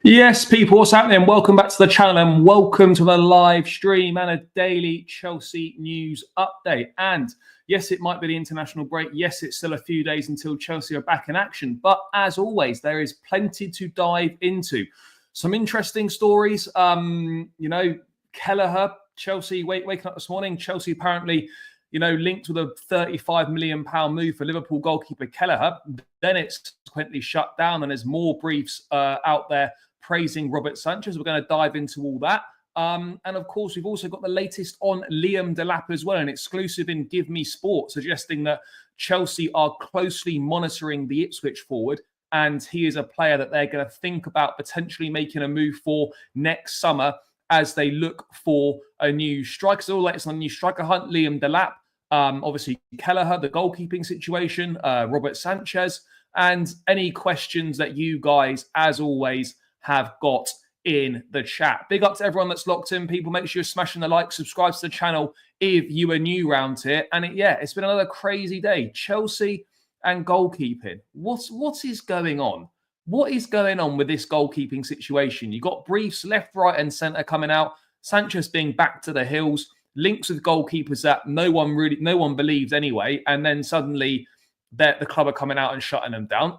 Yes, people, what's happening? Welcome back to the channel and welcome to the live stream and a daily Chelsea news update. And yes, it might be the international break. Yes, it's still a few days until Chelsea are back in action. But as always, there is plenty to dive into. Some interesting stories. Kelleher, Chelsea waking up this morning. Chelsea apparently, linked with a £35 million move for Liverpool goalkeeper Kelleher. Then it's subsequently shut down and there's more briefs out there praising Robert Sanchez. We're going to dive into all that. And of course, we've also got the latest on Liam Delap as well, an exclusive in Give Me Sport, suggesting that Chelsea are closely monitoring the Ipswich forward. And he is a player that they're going to think about potentially making a move for next summer as they look for a new striker. So all the latest on a new striker hunt, Liam Delap, obviously Kelleher, the goalkeeping situation, Robert Sanchez, and any questions that you guys, as always, have got in the chat. Big up to everyone that's locked in, people. Make sure you're smashing the like, subscribe to the channel if you are new around here. And it's been another crazy day. Chelsea and goalkeeping. What is going on? What is going on with this goalkeeping situation? You've got briefs left, right, and centre coming out. Sanchez being back to the hills, links with goalkeepers that no one believes anyway, and then suddenly the club are coming out and shutting them down.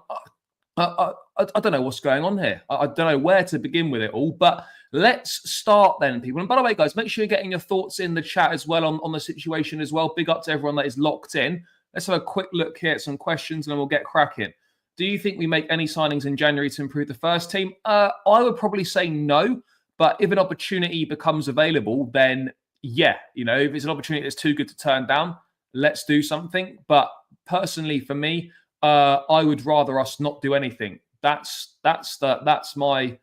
I don't know what's going on here. I don't know where to begin with it all, but let's start then, people. And by the way, guys, make sure you're getting your thoughts in the chat as well on the situation as well. Big up to everyone that is locked in. Let's have a quick look here at some questions and then we'll get cracking. Do you think we make any signings in January to improve the first team? I would probably say no, but if an opportunity becomes available, then yeah, if it's an opportunity that's too good to turn down, let's do something. But personally, for me, I would rather us not do anything. That's my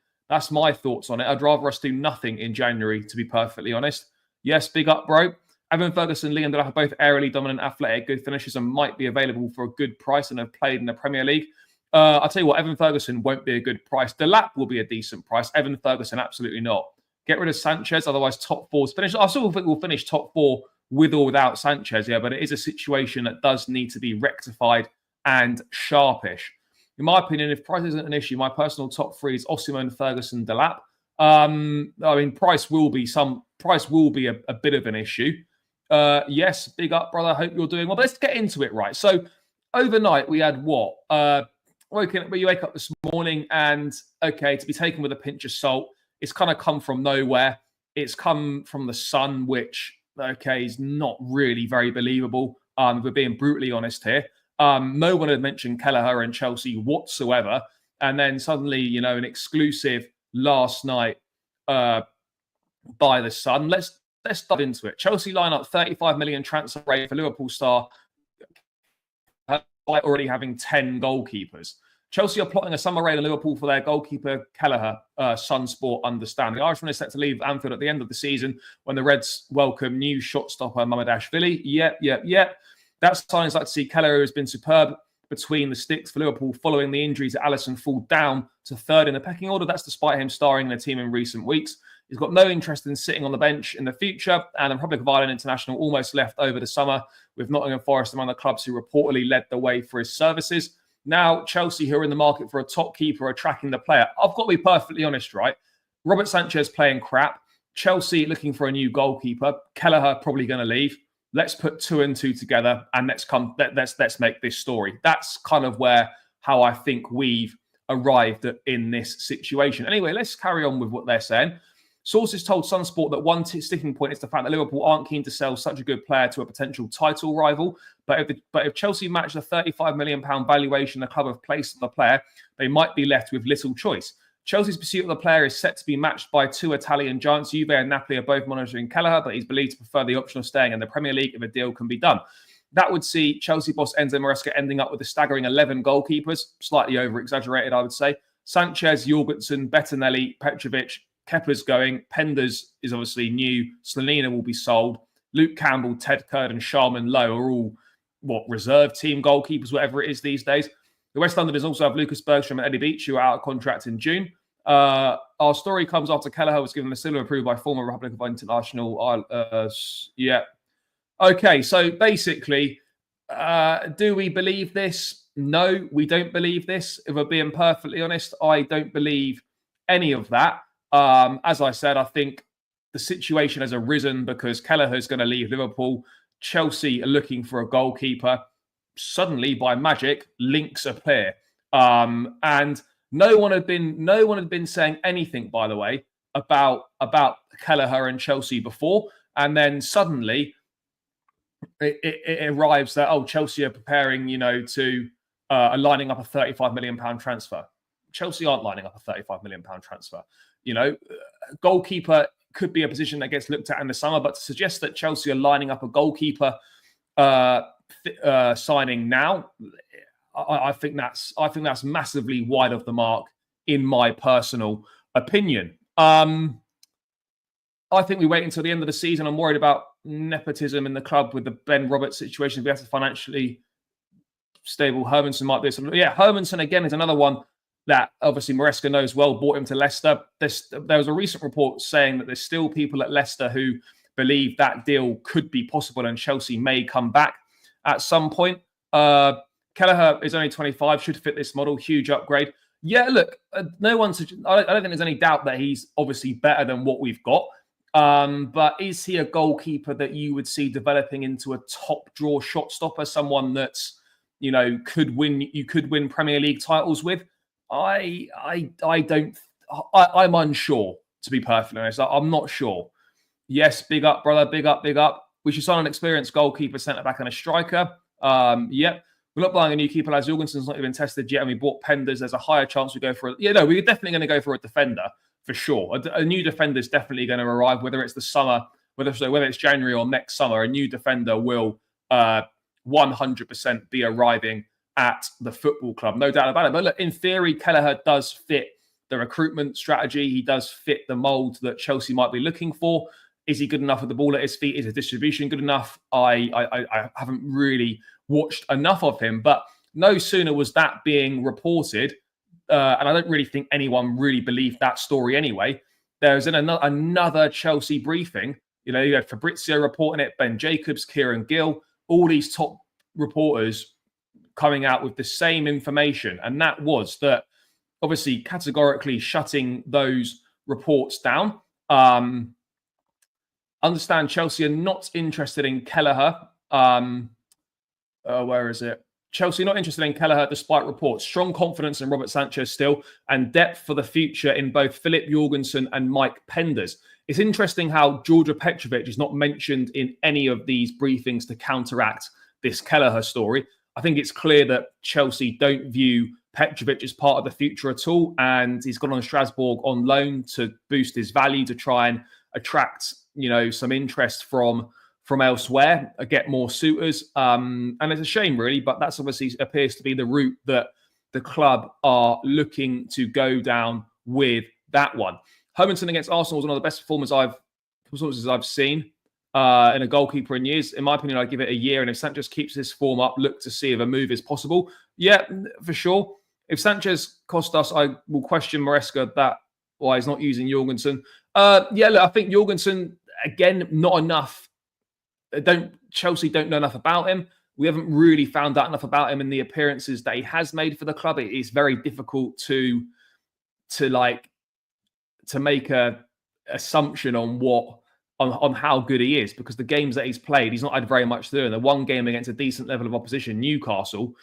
thoughts on it. I'd rather us do nothing in January, to be perfectly honest. Yes, big up, bro. Evan Ferguson, Liam Delap are both aerially dominant, athletic, good finishers, and might be available for a good price and have played in the Premier League. I'll tell you what, Evan Ferguson won't be a good price. Delap will be a decent price. Evan Ferguson, absolutely not. Get rid of Sanchez, otherwise top four's finished. I still think we'll finish top four with or without Sanchez, yeah, but it is a situation that does need to be rectified and sharpish. In my opinion, if price isn't an issue, my personal top three is Osimhen, Ferguson, Delap. Price will be a bit of an issue. Yes, big up, brother. Hope you're doing well. But let's get into it, right? So overnight we had what? You wake up this morning and to be taken with a pinch of salt. It's kind of come from nowhere. It's come from the sun, which is not really very believable. If we're being brutally honest here. No one had mentioned Kelleher and Chelsea whatsoever. And then suddenly, an exclusive last night by the Sun. Let's dive into it. Chelsea line up 35 million transfer rate for Liverpool star by already having 10 goalkeepers. Chelsea are plotting a summer raid on Liverpool for their goalkeeper Kelleher, Sun Sport understand. The Irishman is set to leave Anfield at the end of the season when the Reds welcome new shot stopper Mamadashvili. Yep. That sign is like to see Kelleher has been superb between the sticks for Liverpool following the injury to Alisson fall down to third in the pecking order. That's despite him starring in the team in recent weeks. He's got no interest in sitting on the bench in the future, and the Republic of Ireland international almost left over the summer, with Nottingham Forest among the clubs who reportedly led the way for his services. Now, Chelsea, who are in the market for a top keeper, are tracking the player. I've got to be perfectly honest, right? Robert Sanchez playing crap. Chelsea looking for a new goalkeeper. Kelleher probably going to leave. Let's put two and two together and let's make this story. That's kind of how I think we've arrived in this situation. Anyway, let's carry on with what they're saying. Sources told Sunsport that one sticking point is the fact that Liverpool aren't keen to sell such a good player to a potential title rival. But if Chelsea match the £35 million valuation the club have placed on the player, they might be left with little choice. Chelsea's pursuit of the player is set to be matched by two Italian giants. Juve and Napoli are both monitoring Kelleher, but he's believed to prefer the option of staying in the Premier League if a deal can be done. That would see Chelsea boss Enzo Maresca ending up with a staggering 11 goalkeepers, slightly over-exaggerated, I would say. Sanchez, Jorgensen, Bettinelli, Petrovic, Kepa's going. Penders is obviously new. Slonina will be sold. Luke Campbell, Ted Kurd, and Sharman Lowe are all, reserve team goalkeepers, whatever it is these days. The West Londoners also have Lucas Bergstrom and Eddie Beach, who are out of contract in June. Our story comes after Kelleher was given the seal of approval by former Republic of International. Okay, so basically, do we believe this? No, we don't believe this. If we're being perfectly honest, I don't believe any of that. As I said, I think the situation has arisen because Kelleher is going to leave Liverpool. Chelsea are looking for a goalkeeper. Suddenly, by magic, links appear, and no one had been saying anything, by the way, about Kelleher and Chelsea before, and then suddenly it arrives that Chelsea are preparing, to are lining up a £35 million transfer. Chelsea aren't lining up a £35 million transfer. Goalkeeper could be a position that gets looked at in the summer, but to suggest that Chelsea are lining up a goalkeeper signing now, I think that's massively wide of the mark, in my personal opinion. I think we wait until the end of the season. I'm worried about nepotism in the club with the Ben Roberts situation. If we have to financially stable, Hermansen might be. Hermansen again is another one that obviously Maresca knows well, brought him to Leicester. There was a recent report saying that there's still people at Leicester who believe that deal could be possible and Chelsea may come back at some point. Kelleher is only 25, should fit this model, huge upgrade. Yeah, look, I don't think there's any doubt that he's obviously better than what we've got. But is he a goalkeeper that you would see developing into a top draw shot stopper, someone that's, could win Premier League titles with? I'm unsure, to be perfectly honest. I'm not sure. Yes, big up, brother. Big up, big up. We should sign an experienced goalkeeper, centre-back and a striker. Yep. We're not buying a new keeper. As Jorgensen's not even tested yet, and we bought Penders. There's a higher chance we go for we're definitely going to go for a defender, for sure. A new defender is definitely going to arrive, whether it's the summer, whether it's January or next summer. A new defender will 100% be arriving at the football club, no doubt about it. But look, in theory, Kelleher does fit the recruitment strategy. He does fit the mould that Chelsea might be looking for. Is he good enough with the ball at his feet? Is his distribution good enough? I haven't really watched enough of him, but no sooner was that being reported, and I don't really think anyone really believed that story anyway. There's another Chelsea briefing. You had Fabrizio reporting it, Ben Jacobs, Kieran Gill, all these top reporters coming out with the same information, and that was that obviously categorically shutting those reports down. Understand Chelsea are not interested in Kelleher. Where is it? Chelsea not interested in Kelleher despite reports. Strong confidence in Robert Sanchez still, and depth for the future in both Philip Jorgensen and Mike Penders. It's interesting how Georgia Petrovic is not mentioned in any of these briefings to counteract this Kelleher story. I think it's clear that Chelsea don't view Petrovic as part of the future at all, and he's gone on Strasbourg on loan to boost his value, to try and attract some interest from elsewhere, get more suitors. And it's a shame, really, but that's obviously appears to be the route that the club are looking to go down with that one. Hermansen against Arsenal was one of the best performances I've seen in a goalkeeper in years. In my opinion, I'd give it a year, and if Sanchez keeps this form up, look to see if a move is possible. Yeah, for sure. If Sanchez cost us, I will question Maresca that why he's not using Jorgensen. Look, I think Jorgensen, again, not enough. Chelsea don't know enough about him. We haven't really found out enough about him in the appearances that he has made for the club. It is very difficult to make a assumption on how good he is, because the games that he's played, he's not had very much to do. In the one game against a decent level of opposition, Newcastle,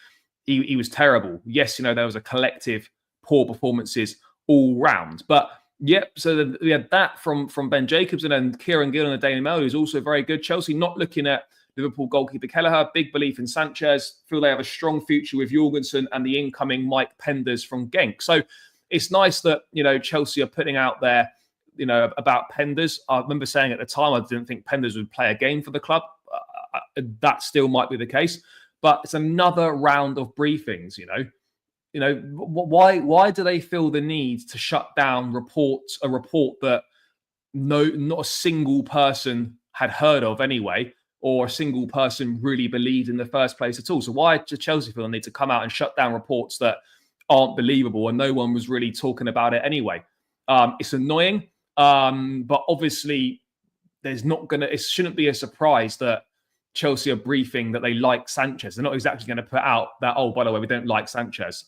he was terrible. Yes, there was a collective poor performances all round, but. Yep, so we had that from Ben Jacobs, and then Kieran Gill in the Daily Mail, who's also very good. Chelsea not looking at Liverpool goalkeeper Kelleher. Big belief in Sanchez. Feel they have a strong future with Jorgensen and the incoming Mike Penders from Genk. So it's nice that, Chelsea are putting out there, about Penders. I remember saying at the time I didn't think Penders would play a game for the club. That still might be the case. But it's another round of briefings, why do they feel the need to shut down a report that not a single person had heard of anyway, or a single person really believed in the first place at all? So why does Chelsea feel the need to come out and shut down reports that aren't believable and no one was really talking about it anyway? It's annoying, but obviously it shouldn't be a surprise that Chelsea are briefing that they like Sanchez. They're not exactly going to put out that, by the way, we don't like Sanchez.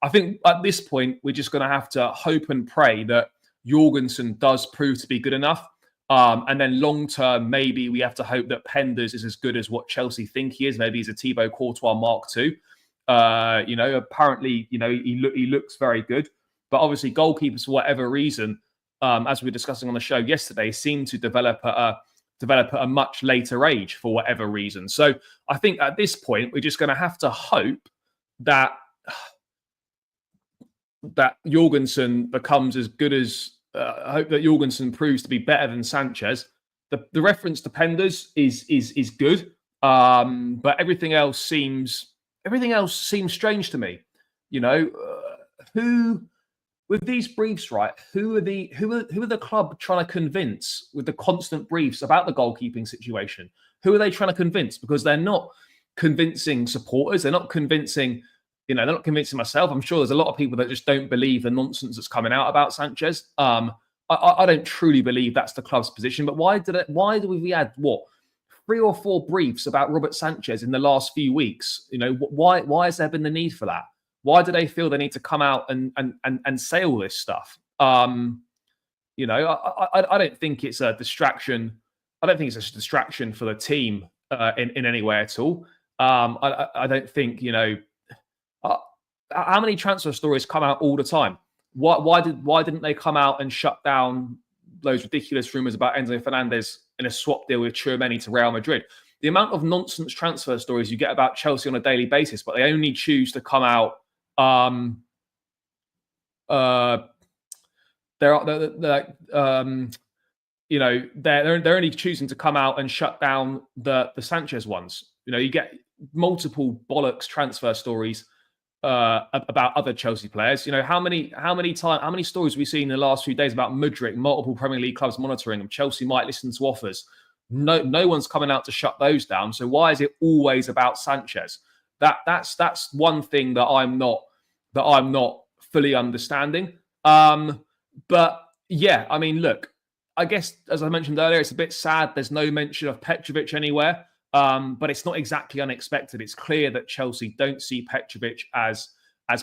I think at this point, we're just going to have to hope and pray that Jorgensen does prove to be good enough. And then long term, maybe we have to hope that Penders is as good as what Chelsea think he is. Maybe he's a Thibaut Courtois Mark II. Apparently, he looks very good. But obviously, goalkeepers, for whatever reason, as we were discussing on the show yesterday, seem to develop at a much later age for whatever reason. So I think at this point, we're just going to have to hope that Jorgensen becomes as good as. I hope that Jorgensen proves to be better than Sanchez. The reference to Penders is good, but everything else seems strange to me. Who with these briefs, right? Who are the club trying to convince with the constant briefs about the goalkeeping situation? Who are they trying to convince? Because they're not convincing supporters. They're not convincing. They're not convincing myself. I'm sure there's a lot of people that just don't believe the nonsense that's coming out about Sanchez. I don't truly believe that's the club's position. But why do we had 3 or 4 briefs about Robert Sanchez in the last few weeks? Why has there been the need for that? Why do they feel they need to come out and say all this stuff? I don't think it's a distraction. I don't think it's a distraction for the team in any way at all. I don't think how many transfer stories come out all the time? Why didn't they come out and shut down those ridiculous rumors about Enzo Fernandez in a swap deal with Tchouaméni to Real Madrid? The amount of nonsense transfer stories you get about Chelsea on a daily basis, but they only choose to come out. They're only choosing to come out and shut down the Sanchez ones. You get multiple bollocks transfer stories about other Chelsea players. How many stories have we seen in the last few days about Mudryk, multiple Premier League clubs monitoring him? Chelsea might listen to offers. No one's coming out to shut those down. So why is it always about Sanchez? That's one thing that I'm not fully understanding. But yeah, I mean, look, I guess as I mentioned earlier, it's a bit sad. There's no mention of Petrovic anywhere. But it's not exactly unexpected. It's clear that Chelsea don't see Petrovic as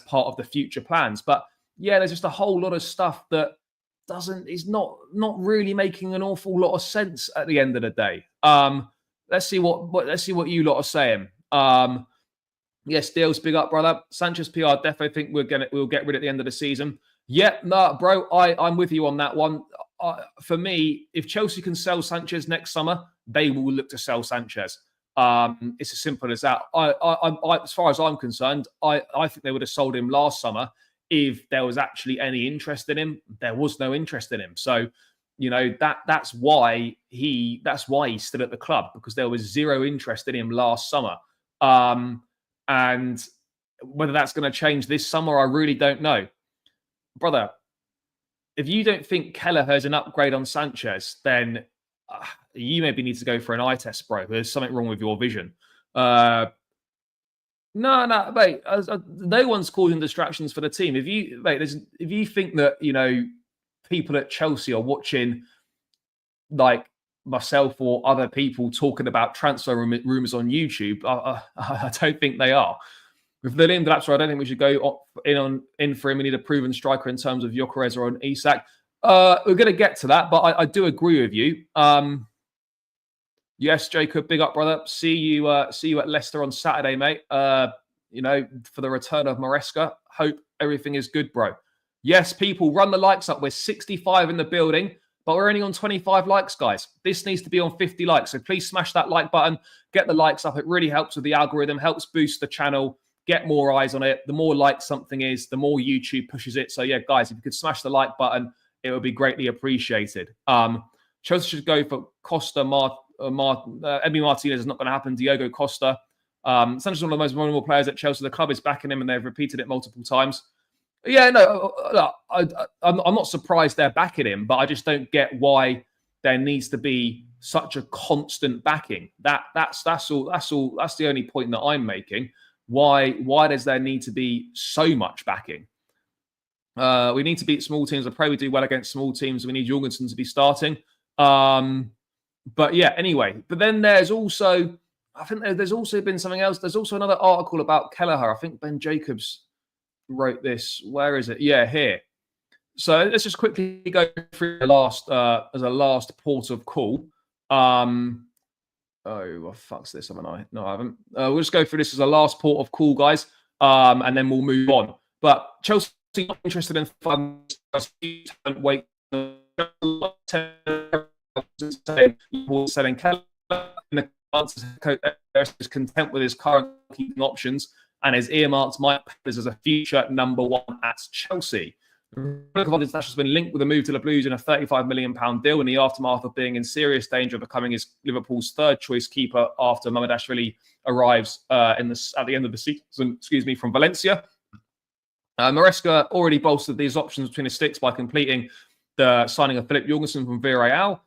part of the future plans. But yeah, there's just a whole lot of stuff that is not really making an awful lot of sense at the end of the day. Let's see what you lot are saying. Yes, Deals, big up, brother. Sanchez PR, defo think we'll get rid at the end of the season. Yeah, no, bro, I'm with you on that one. For me, if Chelsea can sell Sanchez next summer, they will look to sell Sanchez. It's as simple as that. As far as I'm concerned, I think they would have sold him last summer if there was actually any interest in him. There was no interest in him, so that's why he's still at the club, because there was zero interest in him last summer. And whether that's going to change this summer, I really don't know, brother. If you don't think Kelleher is an upgrade on Sanchez, then you maybe need to go for an eye test, bro. There's something wrong with your vision. No, mate. No one's causing distractions for the team. If you think that people at Chelsea are watching, like myself or other people talking about transfer rumors on YouTube, I don't think they are. With the Liam Delap, I don't think we should go in for him. We need a proven striker in terms of Gyökeres or an Isak. We're going to get to that, but I do agree with you. Yes, Jacob, big up, brother. See you at Leicester on Saturday, mate. For the return of Maresca. Hope everything is good, bro. Yes, people, run the likes up. We're 65 in the building, but we're only on 25 likes, guys. This needs to be on 50 likes, so please smash that like button. Get the likes up. It really helps with the algorithm, helps boost the channel. Get more eyes on it. The more likes something is, the more YouTube pushes it. So yeah, guys, if you could smash the like button, it would be greatly appreciated. Chelsea should go for Costa. Emi Martinez is not going to happen. Diogo Costa. Sanchez is one of the most vulnerable players at Chelsea. The club is backing him, and they've repeated it multiple times. Yeah, no, I'm not surprised they're backing him, but I just don't get why there needs to be such a constant backing. That's all. That's the only point that I'm making. Why does there need to be so much backing? We need to beat small teams. I pray we do well against small teams. We need Jorgensen to be starting. But yeah, anyway. But then there's also, I think there's also been something else. There's also another article about Kelleher. I think Ben Jacobs wrote this. Where is it? Yeah, here. So let's just quickly go through the last as a last port of call. Oh, well, fuck's this, haven't I? No, I haven't. We'll just go through this as a last port of call, guys, and then we'll move on. But Chelsea not interested in funds. Wait, selling Kelleher in the is content with his current keeping options and his earmarks Mike Pedders as a future number one at Chelsea. International has been linked with a move to the Blues in a £35 million deal in the aftermath of being in serious danger of becoming Liverpool's third choice keeper after Mamardashvili arrives at the end of the season, from Valencia. Maresca already bolstered these options between his sticks by completing the signing of Philip Jorgensen from Villarreal.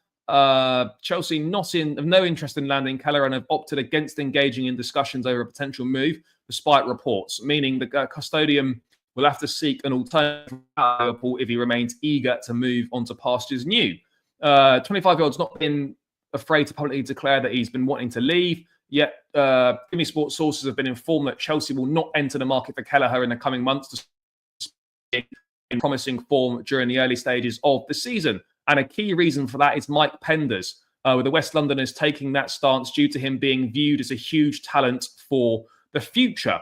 Chelsea have no interest in landing Kelleher and have opted against engaging in discussions over a potential move, despite reports, meaning the custodian will have to seek an alternative at Liverpool if he remains eager to move on to pastures new. 25-year-old's not been afraid to publicly declare that he's been wanting to leave, yet Gimme Sports sources have been informed that Chelsea will not enter the market for Kelleher in the coming months, in promising form during the early stages of the season. And a key reason for that is Mike Penders, with the West Londoners taking that stance due to him being viewed as a huge talent for the future.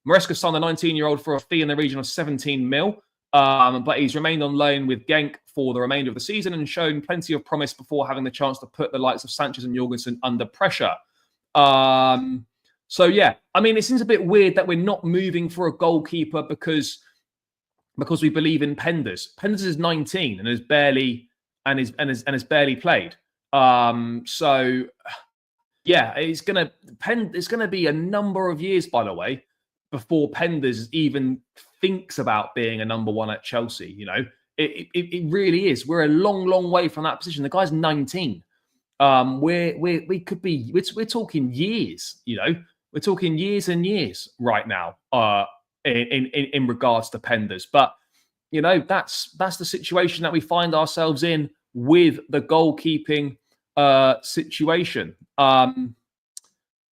Maresca signed the 19-year-old for a fee in the region of 17 mil, but he's remained on loan with Genk for the remainder of the season and shown plenty of promise before having the chance to put the likes of Sanchez and Jorgensen under pressure. So yeah, I mean, it seems a bit weird that we're not moving for a goalkeeper because we believe in Penders. Penders is 19 and has barely played. So yeah, it's gonna be a number of years, by the way, before Penders even thinks about being a number one at Chelsea. You know, it really is. We're a long way from that position. The guy's 19. We could be. We're talking years. You know, we're talking years and years right now. In regards to Penders, but you know, that's the situation that we find ourselves in with the goalkeeping situation.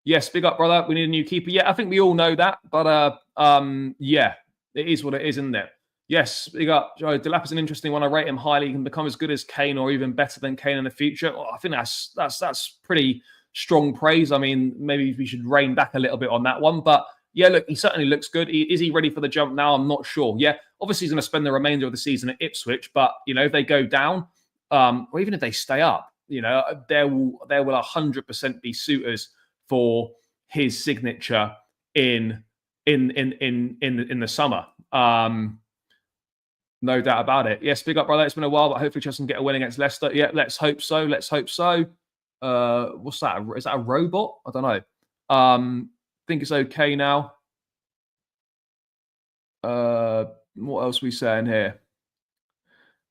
Yes, big up, brother. We need a new keeper. Yeah, I think we all know that, but yeah, it is what it is, isn't it? Yes, big up. Delap is an interesting one. I rate him highly. He can become as good as Kane or even better than Kane in the future. Well, I think that's pretty strong praise. I mean, maybe we should rein back a little bit on that one, but yeah, look, he certainly looks good. Is he ready for the jump now? I'm not sure. Yeah, obviously he's going to spend the remainder of the season at Ipswich, but you know, if they go down, or even if they stay up, you know, there will 100% be suitors for his signature in the summer. No doubt about it. Yes, big up, brother. It's been a while, but hopefully Chelsea can get a win against Leicester. Yeah, let's hope so. Let's hope so. What's that? Is that a robot? I don't know. Think it's okay now. What else are we saying here?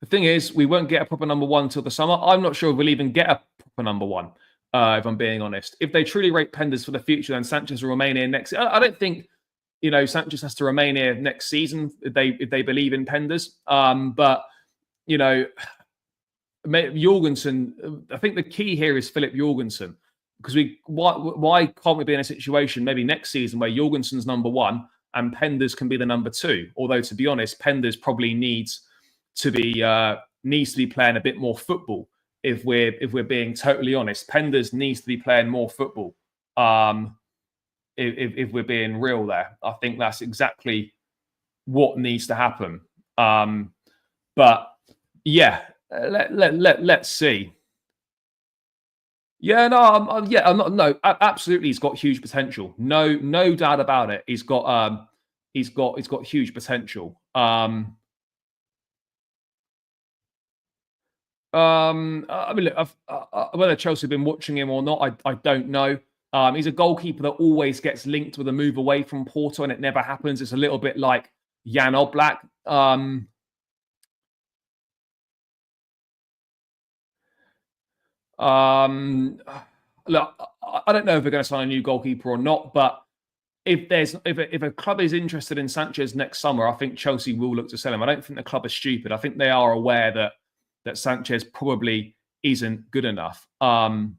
The thing is, we won't get a proper number one until the summer. I'm not sure if we'll even get a proper number one, if I'm being honest. If they truly rate Penders for the future, then Sanchez will remain here next. I don't think, you know, Sanchez has to remain here next season if they believe in Penders. But you know, Jorgensen. I think the key here is Philip Jorgensen. Because why can't we be in a situation maybe next season where Jorgensen's number one and Penders can be the number two? Although to be honest, Penders probably needs to be playing a bit more football. If we're being totally honest, Penders needs to be playing more football. If we're being real there, I think that's exactly what needs to happen. But yeah, let's see. Yeah, no, I'm not. No, absolutely, he's got huge potential. No doubt about it. He's got huge potential. I mean, look, whether Chelsea have been watching him or not, I don't know. He's a goalkeeper that always gets linked with a move away from Porto, and it never happens. It's a little bit like Jan Oblak. Look, I don't know if we're going to sign a new goalkeeper or not, but if a club is interested in Sanchez next summer, I think Chelsea will look to sell him. I don't think the club is stupid. I think they are aware that Sanchez probably isn't good enough. Now,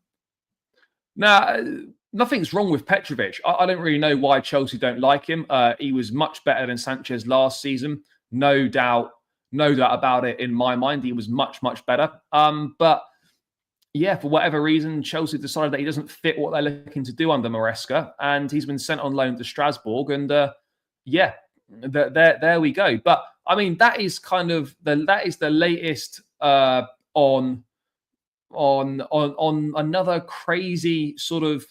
nothing's wrong with Petrovic. I don't really know why Chelsea don't like him. He was much better than Sanchez last season. No doubt about it in my mind. He was much, much better. But yeah, for whatever reason, Chelsea decided that he doesn't fit what they're looking to do under Maresca, and he's been sent on loan to Strasbourg. And there we go. But I mean, that is kind of the latest on another crazy sort of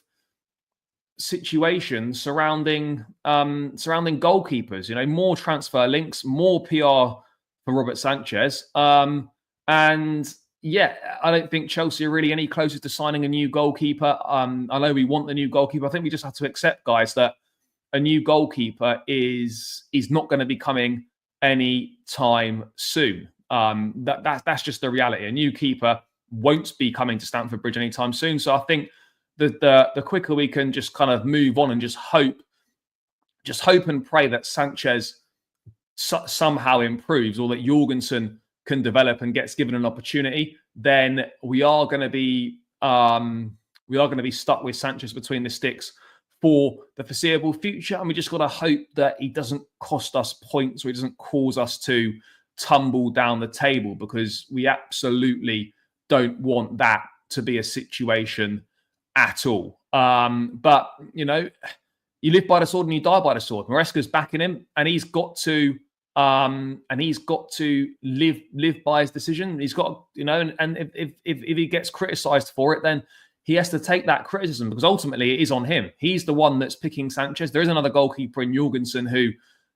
situation surrounding goalkeepers. You know, more transfer links, more PR for Robert Sanchez, and yeah, I don't think Chelsea are really any closer to signing a new goalkeeper. I know we want the new goalkeeper. I think we just have to accept, guys, that a new goalkeeper is not going to be coming any time soon. That's just the reality. A new keeper won't be coming to Stamford Bridge anytime soon. So I think the quicker we can just kind of move on and just hope and pray that Sanchez somehow improves, or that Jorgensen can develop and gets given an opportunity, then we are going to be stuck with Sanchez between the sticks for the foreseeable future. And we just got to hope that he doesn't cost us points, or he doesn't cause us to tumble down the table, because we absolutely don't want that to be a situation at all. But you know, you live by the sword and you die by the sword. Maresca's backing him, and he's got to live by his decision. He's got, you know, and if he gets criticised for it, then he has to take that criticism, because ultimately it is on him. He's the one that's picking Sanchez. There is another goalkeeper in Jorgensen who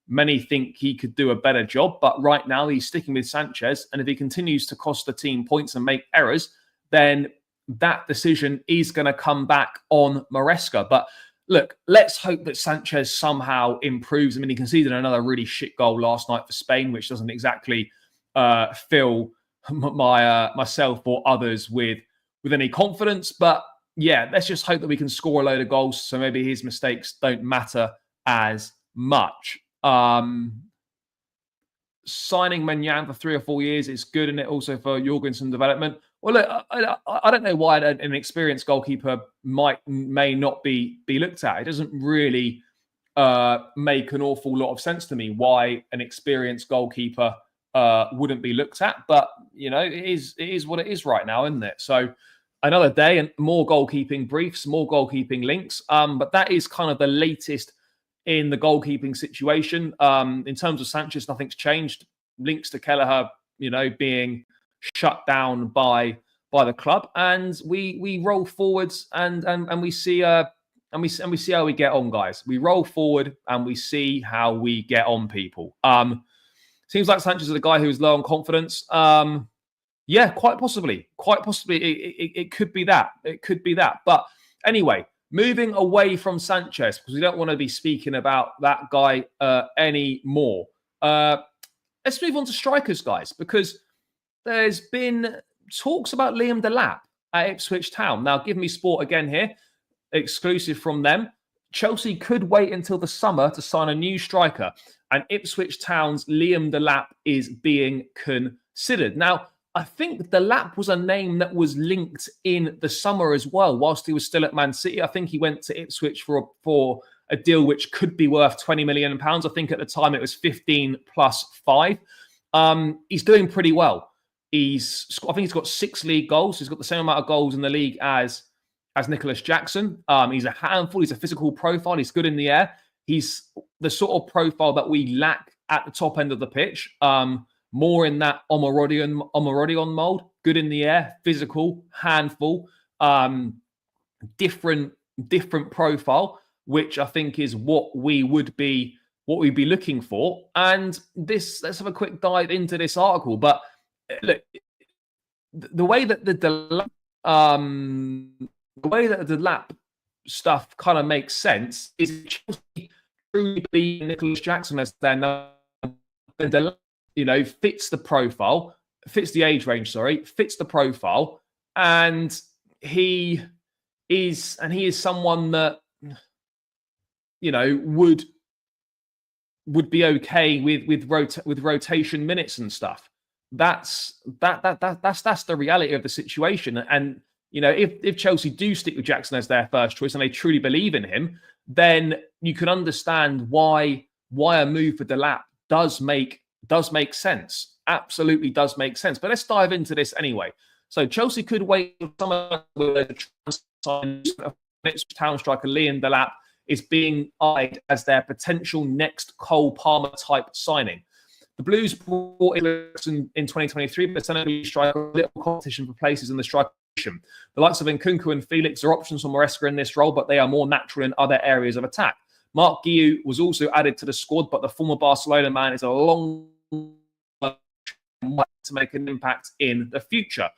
many think he could do a better job, but right now he's sticking with Sanchez. And if he continues to cost the team points and make errors, then that decision is going to come back on Maresca. But look, let's hope that Sanchez somehow improves. I mean, he conceded another really shit goal last night for Spain, which doesn't exactly fill myself or others with any confidence. But yeah, let's just hope that we can score a load of goals, so maybe his mistakes don't matter as much. Signing Menyan for 3 or 4 years is good, and it also for Jorgensen development. Well, look, I don't know why an experienced goalkeeper may not be looked at. It doesn't really make an awful lot of sense to me why an experienced goalkeeper wouldn't be looked at. But you know, it is what it is right now, isn't it? So another day and more goalkeeping briefs, more goalkeeping links. But that is kind of the latest in the goalkeeping situation. In terms of Sanchez, nothing's changed. Links to Kelleher, you know, being shut down by the club, and we roll forwards and we see how we get on, guys. We roll forward and we see how we get on, people. Seems like Sanchez is a guy who is low on confidence. Yeah, quite possibly. It could be that. It could be that. But anyway, moving away from Sanchez, because we don't want to be speaking about that guy anymore. Let's move on to strikers, guys, because there's been talks about Liam Delap at Ipswich Town. Now, Give Me Sport again here, exclusive from them. Chelsea could wait until the summer to sign a new striker, and Ipswich Town's Liam Delap is being considered. Now, I think Delap was a name that was linked in the summer as well, whilst he was still at Man City. I think he went to Ipswich for a deal which could be worth £20 million. I think at the time it was 15 plus 5. He's doing pretty well. I think he's got 6 league goals. He's got the same amount of goals in the league as Nicholas Jackson. He's a handful. He's a physical profile. He's good in the air. He's the sort of profile that we lack at the top end of the pitch. More in that Omarodion mold. Good in the air, physical, handful, different profile, which I think is what we'd be looking for. And let's have a quick dive into this article. But look, the way that the Delap stuff kind of makes sense is Chelsea truly believe Nicholas Jackson as their number. Delap, you know, fits the profile, fits the age range. Fits the profile, and he is someone that, you know, would be okay with rotation minutes and stuff. That's the reality of the situation. And if Chelsea do stick with Jackson as their first choice and they truly believe in him, then you can understand why a move for Delap does make sense. Absolutely does make sense. But let's dive into this anyway. So Chelsea could wait for summer with a Town striker Liam Delap is being eyed as their potential next Cole Palmer type signing. The Blues brought in 2023, but Senegalese striker little competition for places in the striker position. The likes of Nkunku and Felix are options for Maresca in this role, but they are more natural in other areas of attack. Mark Guiu was also added to the squad, but the former Barcelona man is a long to make an impact in the future.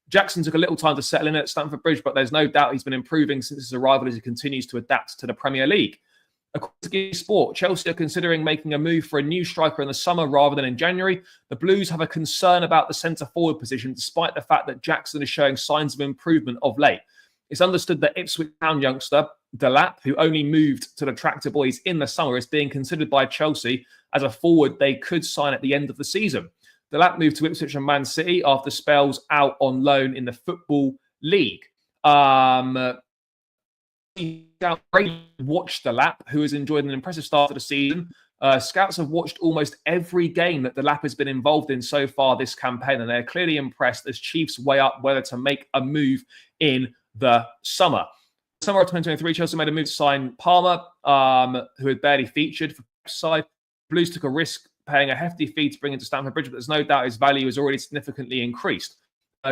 Jackson took a little time to settle in at Stamford Bridge, but there's no doubt he's been improving since his arrival as he continues to adapt to the Premier League. According to Gee Sport, Chelsea are considering making a move for a new striker in the summer rather than in January. The Blues have a concern about the centre-forward position, despite the fact that Jackson is showing signs of improvement of late. It's understood that Ipswich Town youngster Delap, who only moved to the Tractor Boys in the summer, is being considered by Chelsea as a forward they could sign at the end of the season. Delap moved to Ipswich and Man City after spells out on loan in the Football League. Watched Delap, who has enjoyed an impressive start to the season. Scouts have watched almost every game that Delap has been involved in so far this campaign, and they're clearly impressed as Chiefs weigh up whether to make a move in the summer. Summer of 2023, Chelsea made a move to sign Palmer, who had barely featured for the side. Blues took a risk paying a hefty fee to bring him to Stamford Bridge, but there's no doubt his value has already significantly increased.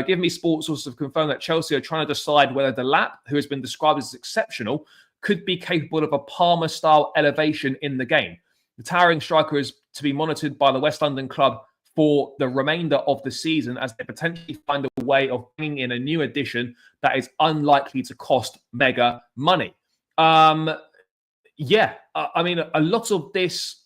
Give Me Sports sources have confirmed that Chelsea are trying to decide whether Delap, who has been described as exceptional, could be capable of a Palmer-style elevation in the game. The towering striker is to be monitored by the West London club for the remainder of the season as they potentially find a way of bringing in a new addition that is unlikely to cost mega money. I mean, a lot of this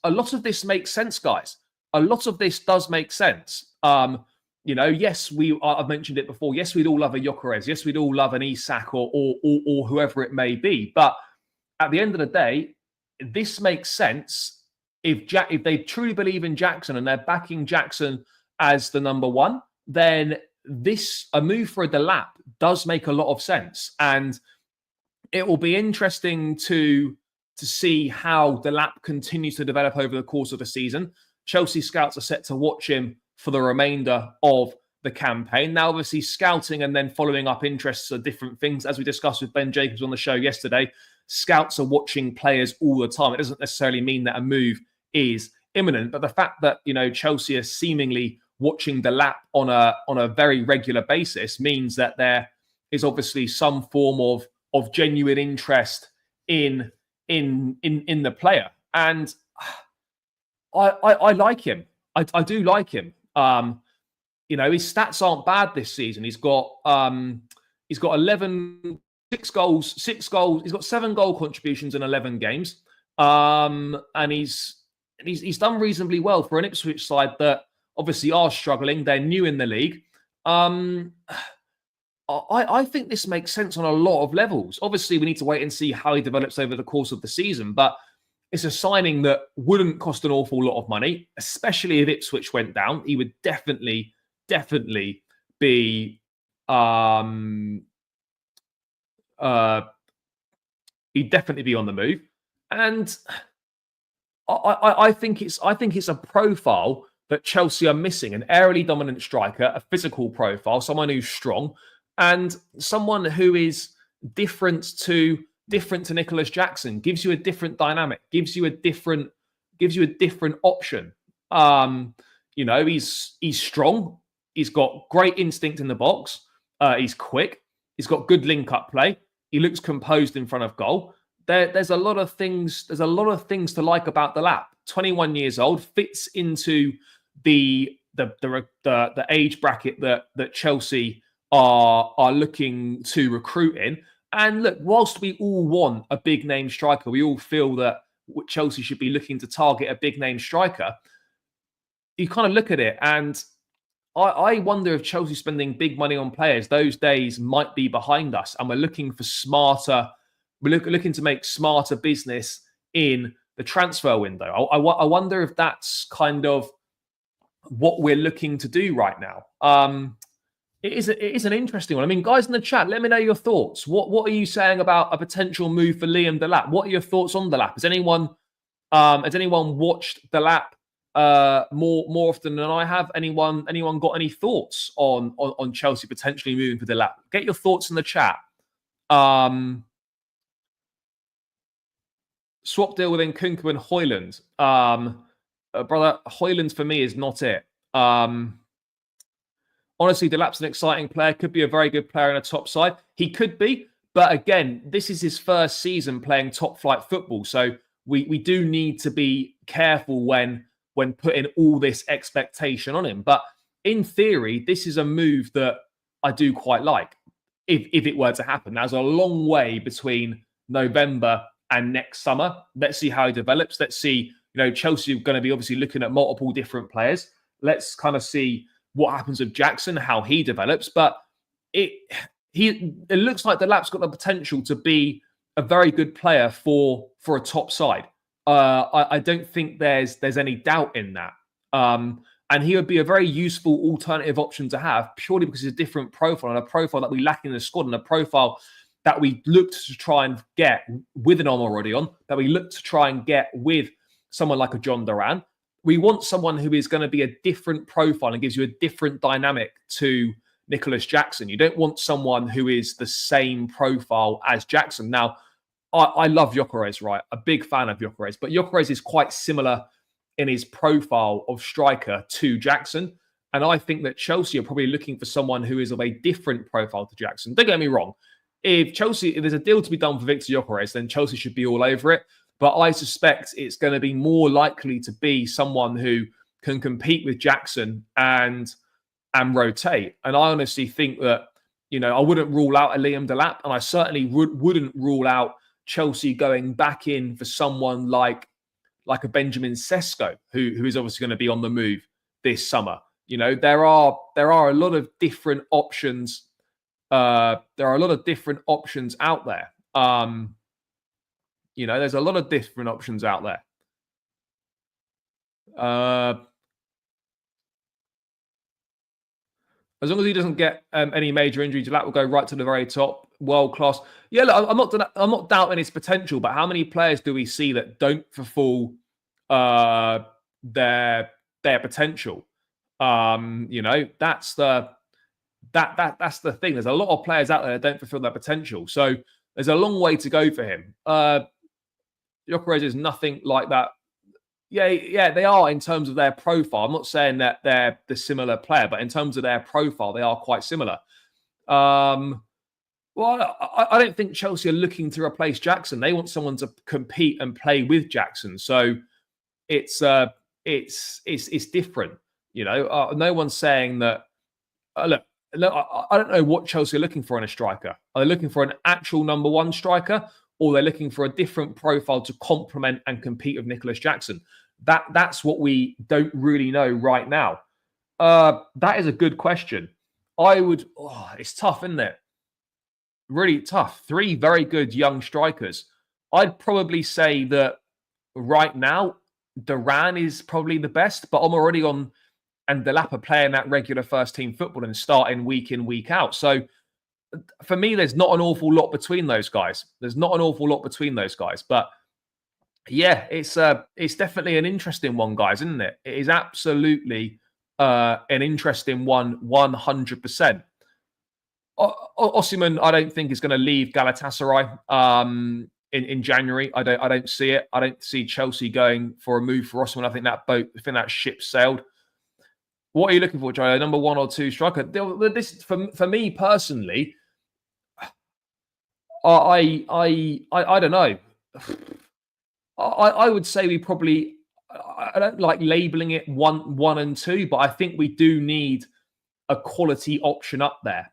makes sense, guys. A lot of this does make sense. Yes, I've mentioned it before. Yes, we'd all love a Gyökeres. Yes, we'd all love an Isak or whoever it may be. But at the end of the day, this makes sense if they truly believe in Jackson and they're backing Jackson as the number one. Then a move for a Delap does make a lot of sense, and it will be interesting to see how Delap continues to develop over the course of the season. Chelsea scouts are set to watch him for the remainder of the campaign. Now, obviously, scouting and then following up interests are different things. As we discussed with Ben Jacobs on the show yesterday, scouts are watching players all the time. It doesn't necessarily mean that a move is imminent, but the fact that Chelsea are seemingly watching Delap on a very regular basis means that there is obviously some form of genuine interest in the player, and I like him. I do like him. His stats aren't bad this season. He's got 6 goals. He's got 7 goal contributions in 11 games, and he's done reasonably well for an Ipswich side that obviously are struggling. They're new in the league. I think this makes sense on a lot of levels. Obviously, we need to wait and see how he develops over the course of the season, but it's a signing that wouldn't cost an awful lot of money, especially if Ipswich went down. He would definitely be he'd definitely be on the move. And I think it's a profile that Chelsea are missing: an aerially dominant striker, a physical profile, someone who's strong, and someone who is different to Nicholas Jackson, gives you a different dynamic, gives you a different option. He's strong, he's got great instinct in the box, he's quick, he's got good link-up play, he looks composed in front of goal. There's a lot of things to like about Delap. 21 years old, fits into the age bracket that Chelsea are looking to recruit in. And look, whilst we all want a big name striker, we all feel that Chelsea should be looking to target a big name striker. You kind of look at it, and I wonder if Chelsea spending big money on players, those days might be behind us, and we're looking for smarter. We're looking to make smarter business in the transfer window. I wonder if that's kind of what we're looking to do right now. it is an interesting one. I mean, guys in the chat, let me know your thoughts. What are you saying about a potential move for Liam Delap? What are your thoughts on Delap? Has anyone watched Delap more often than I have? Anyone got any thoughts on Chelsea potentially moving for Delap? Get your thoughts in the chat. Swap deal within Nkunku and Højlund. Brother, Højlund for me is not it. Honestly, Delap's an exciting player. Could be a very good player in a top side. He could be. But again, this is his first season playing top flight football. So we do need to be careful when putting all this expectation on him. But in theory, this is a move that I do quite like if it were to happen. There's a long way between November and next summer. Let's see how he develops. Let's see, Chelsea are going to be obviously looking at multiple different players. Let's kind of see what happens with Jackson, how he develops. But it looks like Delap's got the potential to be a very good player for a top side. I don't think there's any doubt in that. And he would be a very useful alternative option to have purely because he's a different profile and a profile that we lack in the squad and a profile that we looked to try and get with an Omarodion, that we looked to try and get with someone like a John Duran. We want someone who is going to be a different profile and gives you a different dynamic to Nicholas Jackson. You don't want someone who is the same profile as Jackson. Now, I love Gyökeres, right? A big fan of Gyökeres, but Gyökeres is quite similar in his profile of striker to Jackson. And I think that Chelsea are probably looking for someone who is of a different profile to Jackson. Don't get me wrong. If there's a deal to be done for Victor Gyökeres, then Chelsea should be all over it. But I suspect it's going to be more likely to be someone who can compete with Jackson and rotate. And I honestly think that, I wouldn't rule out a Liam Delap, and I certainly wouldn't rule out Chelsea going back in for someone like a Benjamin Sesko, who is obviously going to be on the move this summer. There are a lot of different options. There are a lot of different options out there. There's a lot of different options out there. As long as he doesn't get any major injuries, that will go right to the very top. World class. Yeah, look, I'm not doubting his potential, but how many players do we see that don't fulfill their potential? That's the thing. There's a lot of players out there that don't fulfill their potential. So there's a long way to go for him. Gyökeres is nothing like that. Yeah, they are in terms of their profile. I'm not saying that they're the similar player, but in terms of their profile, they are quite similar. Well, I don't think Chelsea are looking to replace Jackson. They want someone to compete and play with Jackson. So it's different. No one's saying that. Look, I don't know what Chelsea are looking for in a striker. Are they looking for an actual number one striker, or they're looking for a different profile to complement and compete with Nicholas Jackson? That's what we don't really know right now. That is a good question. It's tough, isn't it? Really tough. 3 very good young strikers. I'd probably say that right now, Duran is probably the best, but Omarodion and Delap are playing that regular first team football and starting week in, week out. So for me, there's not an awful lot between those guys. But yeah, it's definitely an interesting one, guys, isn't it? It is absolutely an interesting one, 100%. Osimhen, I don't think is going to leave Galatasaray in January. I don't see it. I don't see Chelsea going for a move for Osimhen. I think that ship sailed. What are you looking for, Joe? Number 1 or 2 striker? This for me personally, I don't know. I would say we probably. I don't like labeling it one and 2, but I think we do need a quality option up there.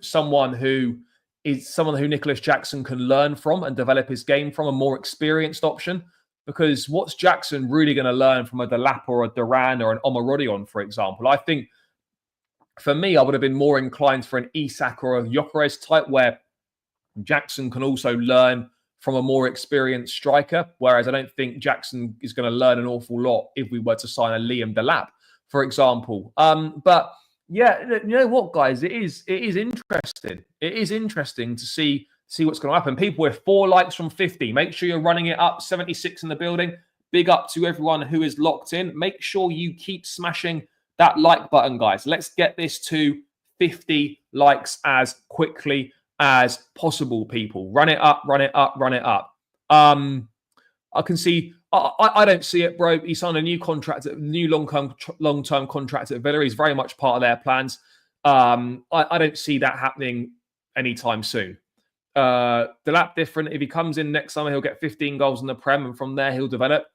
Someone who Nicholas Jackson can learn from and develop his game from, a more experienced option. Because what's Jackson really going to learn from a Delap or a Duran or an Omarodion, for example? I think, for me, I would have been more inclined for an Isak or a Gyökeres type, where Jackson can also learn from a more experienced striker. Whereas I don't think Jackson is going to learn an awful lot if we were to sign a Liam Delap, for example. But Yeah, you know what, guys? It is interesting. It is interesting to see what's going to happen. People with 4 likes from 50. Make sure you're running it up. 76 in the building. Big up to everyone who is locked in. Make sure you keep smashing that like button, guys. Let's get this to 50 likes as quickly as possible, people. Run it up, run it up, run it up. I can see. I don't see it, bro. He signed a new contract, a new long-term contract at Villa. He's very much part of their plans. I don't see that happening anytime soon. Delap different. If he comes in next summer, he'll get 15 goals in the Prem, and from there he'll develop.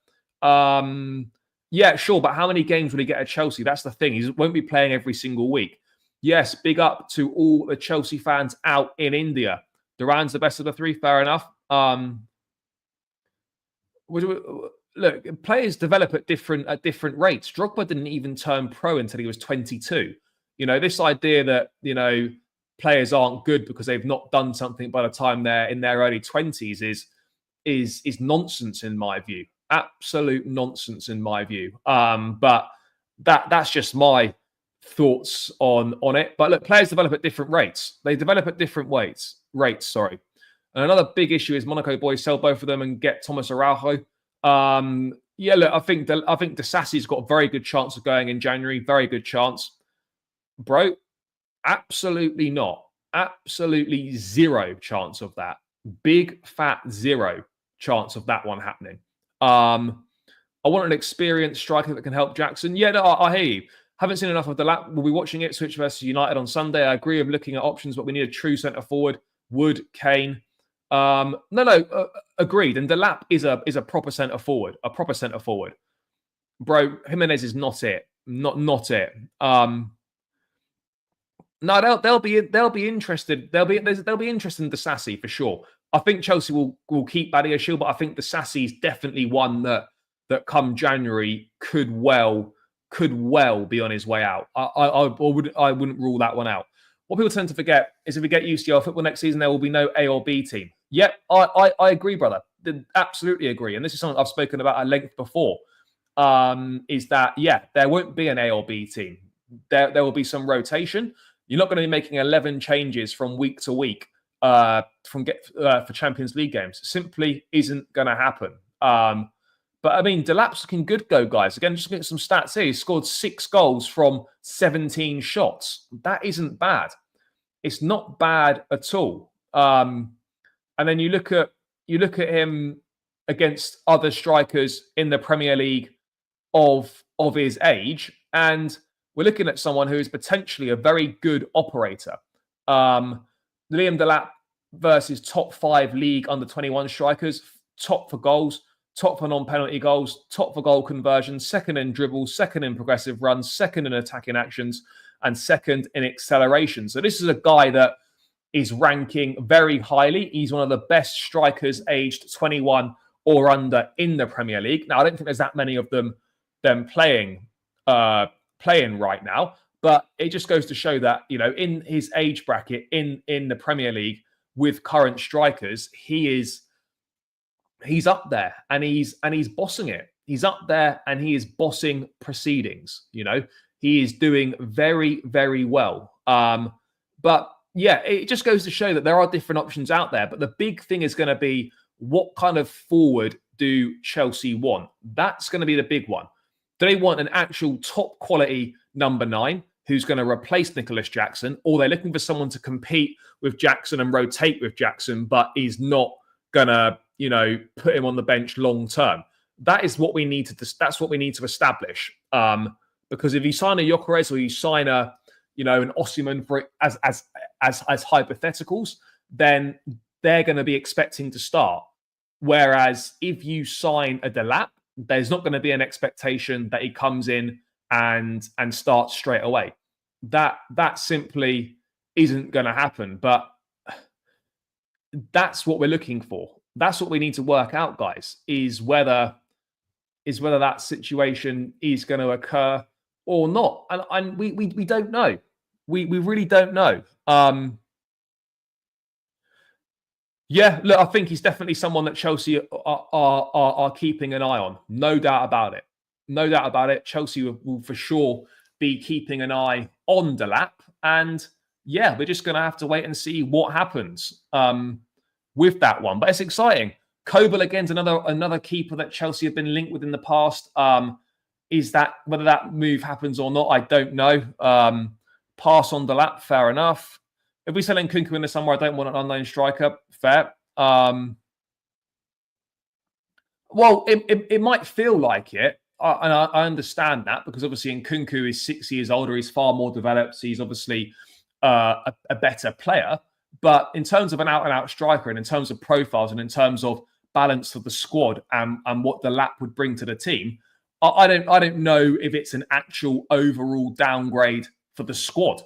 Yeah, sure, but how many games will he get at Chelsea? That's the thing. He won't be playing every single week. Yes, big up to all the Chelsea fans out in India. Duran's the best of the 3. Fair enough. Look, players develop at different rates. Drogba didn't even turn pro until he was 22. You know, this idea that, you know, players aren't good because they've not done something by the time they're in their early 20s is nonsense in my view. Absolute nonsense in my view. But that's just my thoughts on it. But look, players develop at different rates. They develop at different rates, sorry. And another big issue is Monaco boys sell both of them and get Thomas Araujo. Yeah, look, I think Disasi's got a very good chance of going in January. Very good chance. Bro, absolutely not. Absolutely zero chance of that. Big, fat zero chance of that one happening. I want an experienced striker that can help Jackson. Yeah, no, I hear you. Haven't seen enough of Delap. We'll be watching Ipswich versus United on Sunday. I agree with looking at options, but we need a true centre forward. Wood, Kane. Agreed. And Delap is a proper centre forward. A proper centre forward. Bro, Jimenez is not it. Not it. No, they'll be interested. They'll be interested in Disasi for sure. I think Chelsea will keep Badiashile, but I think Disasi is definitely one that come January could well be on his way out. I wouldn't rule that one out. What people tend to forget is if we get UCL football next season, there will be no A or B team. Yep, I agree, brother. Absolutely agree. And this is something I've spoken about at length before. Is that, yeah, there won't be an A or B team. There will be some rotation. You're not going to be making 11 changes from week to week for Champions League games. Simply isn't going to happen. But I mean, Delap's looking good, guys. Again, just looking at some stats here. He scored 6 goals from 17 shots. That isn't bad. It's not bad at all. And then you look at him against other strikers in the Premier League of his age, and we're looking at someone who is potentially a very good operator. Liam Delap versus top 5 league under 21 strikers, top for goals, top for non-penalty goals, top for goal conversion, second in dribbles, second in progressive runs, second in attacking actions, and second in acceleration. So this is a guy that is ranking very highly. He's one of the best strikers aged 21 or under in the Premier League. Now, I don't think there's that many of them playing right now, but it just goes to show that, you know, in his age bracket in the Premier League with current strikers, he's up there and he's bossing it. He's up there and he is bossing proceedings. You know, he is doing very, very well. But yeah, it just goes to show that there are different options out there. But the big thing is going to be, what kind of forward do Chelsea want? That's going to be the big one. Do they want an actual top quality number 9 who's going to replace Nicholas Jackson, or they're looking for someone to compete with Jackson and rotate with Jackson, but is not going to, you know, put him on the bench long term? That is what we need to. That's what we need to establish. Because if you sign a Gyökeres or you sign an Osimhen for as hypotheticals, then they're going to be expecting to start. Whereas if you sign a Delap, there's not going to be an expectation that he comes in and starts straight away. That simply isn't going to happen. But that's what we're looking for. That's what we need to work out, guys, is whether that situation is going to occur or not. And we don't know. We really don't know. Yeah, look, I think he's definitely someone that Chelsea are keeping an eye on. No doubt about it. No doubt about it. Chelsea will for sure be keeping an eye on Delap. And yeah, we're just going to have to wait and see what happens with that one. But it's exciting. Kobel, again, another keeper that Chelsea have been linked with in the past. Is that whether that move happens or not, I don't know. Pass on Delap, fair enough. If we sell Nkunku in the summer, I don't want an unknown striker. Fair. Well, it might feel like it. And I understand that because obviously Nkunku is 6 years older. He's far more developed. He's obviously a better player. But in terms of an out-and-out striker and in terms of profiles and in terms of balance of the squad and what Delap would bring to the team, I don't know if it's an actual overall downgrade for the squad.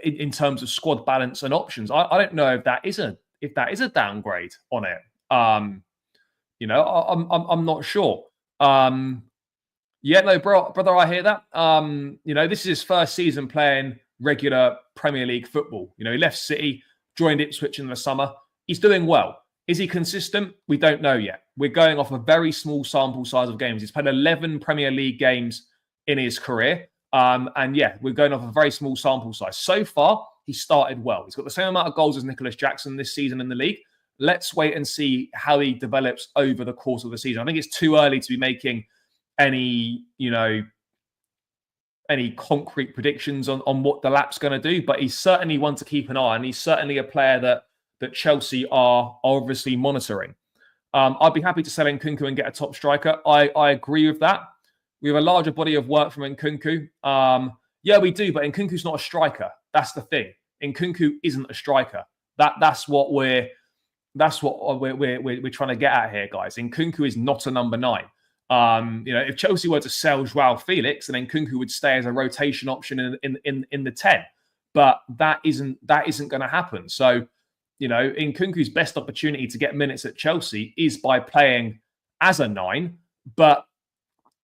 In terms of squad balance and options, I don't know if that is a downgrade on it. I'm not sure. Yeah, no, brother, I hear that. This is his first season playing regular Premier League football. He left City, joined Ipswich in the summer. He's doing well. Is he consistent? We don't know yet. We're going off a very small sample size of games. He's played 11 Premier League games in his career. And yeah, we're going off a very small sample size. So far, he started well. He's got the same amount of goals as Nicholas Jackson this season in the league. Let's wait and see how he develops over the course of the season. I think it's too early to be making any concrete predictions on what Delap's going to do, but he's certainly one to keep an eye on. He's certainly a player that Chelsea are obviously monitoring. I'd be happy to sell Nkunku and get a top striker. I agree with that. We have a larger body of work from Nkunku. Yeah, we do, but Nkunku's not a striker. That's the thing. Nkunku isn't a striker. That's what we're trying to get at here, guys. Nkunku is not a number 9. If Chelsea were to sell Joao Felix, then Nkunku would stay as a rotation option in the 10. But that isn't going to happen. So, Nkunku's best opportunity to get minutes at Chelsea is by playing as a 9, but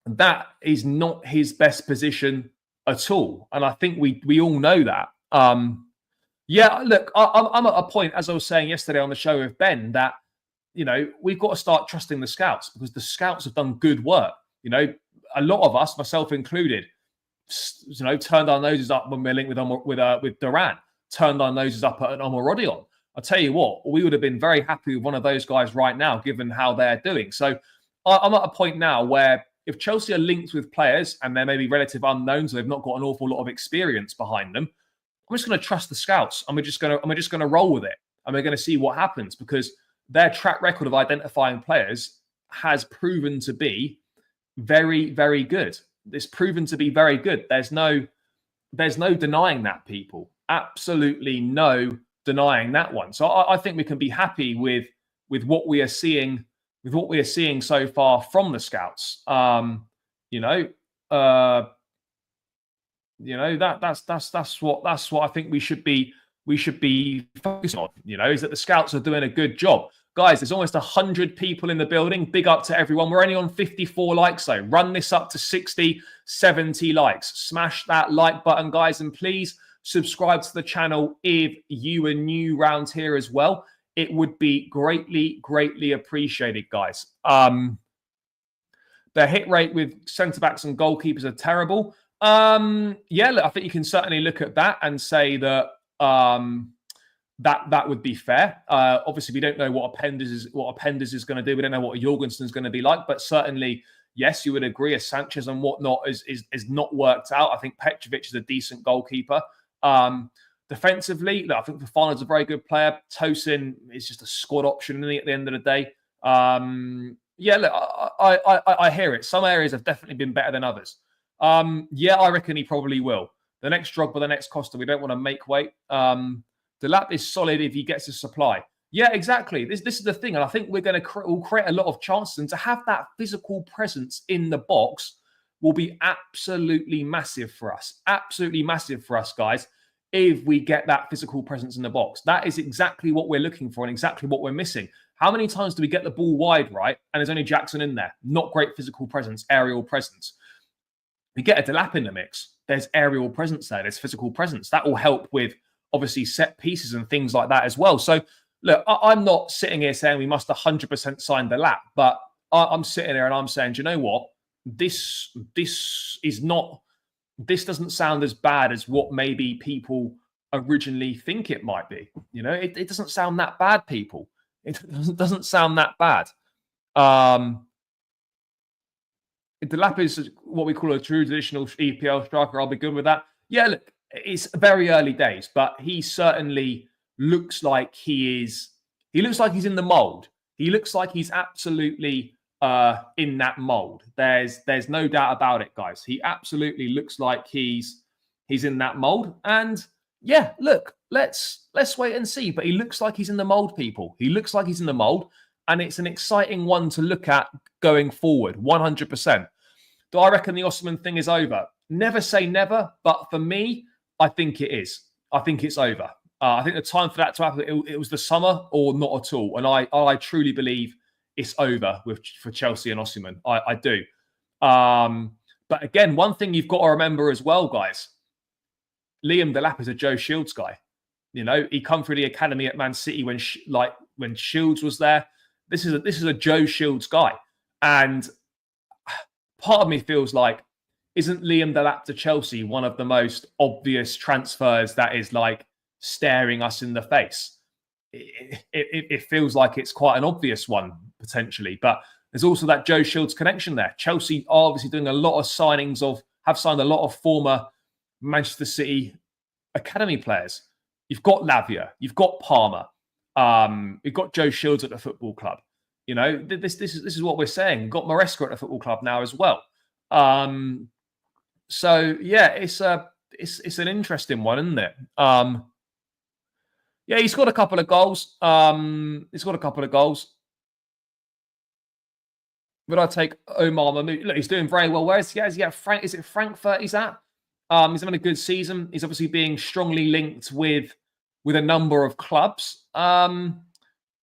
that is not his best position at all. And I think we all know that. Yeah, look, I'm at a point, as I was saying yesterday on the show with Ben, that, we've got to start trusting the scouts because the scouts have done good work. A lot of us, myself included, turned our noses up when we're linked with Duran, turned our noses up at an Omorodioon. I'll tell you what, we would have been very happy with one of those guys right now, given how they're doing. So I'm at a point now where if Chelsea are linked with players and they're maybe relative unknowns, they've not got an awful lot of experience behind them, I'm just going to trust the scouts and we're just going to roll with it. And we're going to see what happens because their track record of identifying players has proven to be very, very good. It's proven to be very good. There's no denying that, people. Absolutely no denying that one. So I think we can be happy with what we are seeing, so far from the scouts. That's what I think we should be focused on. Is that the scouts are doing a good job. Guys, there's almost 100 people in the building. Big up to everyone. We're only on 54 likes, though. Run this up to 60, 70 likes. Smash that like button, guys. And please subscribe to the channel if you are new round here as well. It would be greatly, greatly appreciated, guys. The hit rate with centre-backs and goalkeepers are terrible. Yeah, look, I think you can certainly look at that and say that that would be fair. Obviously, we don't know what Appenders is going to do. We don't know what Jorgensen is going to be like, but certainly, yes, you would agree. As Sanchez and whatnot is not worked out. I think Petrovic is a decent goalkeeper. Defensively, look, I think Fofana's a very good player. Tosin is just a squad option at the end of the day. Yeah, look, I hear it. Some areas have definitely been better than others. Yeah, I reckon he probably will. The next Drogba, the next Costa, we don't want to make weight. Delap is solid if he gets a supply. Yeah, exactly. This is the thing. And I think we're going to we'll create a lot of chances. And to have that physical presence in the box will be absolutely massive for us. Absolutely massive for us, guys, if we get that physical presence in the box. That is exactly what we're looking for and exactly what we're missing. How many times do we get the ball wide, right? And there's only Jackson in there. Not great physical presence, aerial presence. We get a Delap in the mix. There's aerial presence there. There's physical presence. That will help with, obviously, set pieces and things like that as well. So, look, I'm not sitting here saying we must 100% sign Delap, but I'm sitting there and I'm saying, do you know what? This is not this doesn't sound as bad as what maybe people originally think it might be. You know, it doesn't sound that bad, people. It doesn't sound that bad. Delap is what we call a true traditional EPL striker. I'll be good with that. Yeah, look, it's very early days, but he certainly looks like he is. He looks like he's in the mold. He looks like he's absolutely in that mold. There's no doubt about it, guys. He absolutely looks like he's in that mold. And yeah, look, let's wait and see. But he looks like he's in the mold, people. He looks like he's in the mold, and it's an exciting one to look at going forward. 100%. Do I reckon the Osimhen thing is over? Never say never, but for me, I think it is. I think it's over. I think the time for that to happen, it was the summer or not at all. And I truly believe it's over for Chelsea and Osimhen. I do. But again, one thing you've got to remember as well, guys, Liam Delap is a Joe Shields guy. You know, he come through the academy at Man City when Shields was there. This is a Joe Shields guy. And part of me feels like, isn't Liam Delap to Chelsea one of the most obvious transfers that is like staring us in the face? It feels like it's quite an obvious one, potentially. But there's also that Joe Shields connection there. Chelsea are obviously doing a lot of signings have signed a lot of former Manchester City academy players. You've got Lavia, you've got Palmer, you've got Joe Shields at the football club. You know, this is what we're saying. We've got Maresca at the football club now as well. So yeah, it's an interesting one, isn't it? Yeah, he's got a couple of goals. Would I take Omar Mahmoud? Look, he's doing very well. Where is he? Is it Frankfurt he's at? He's having a good season. He's obviously being strongly linked with a number of clubs.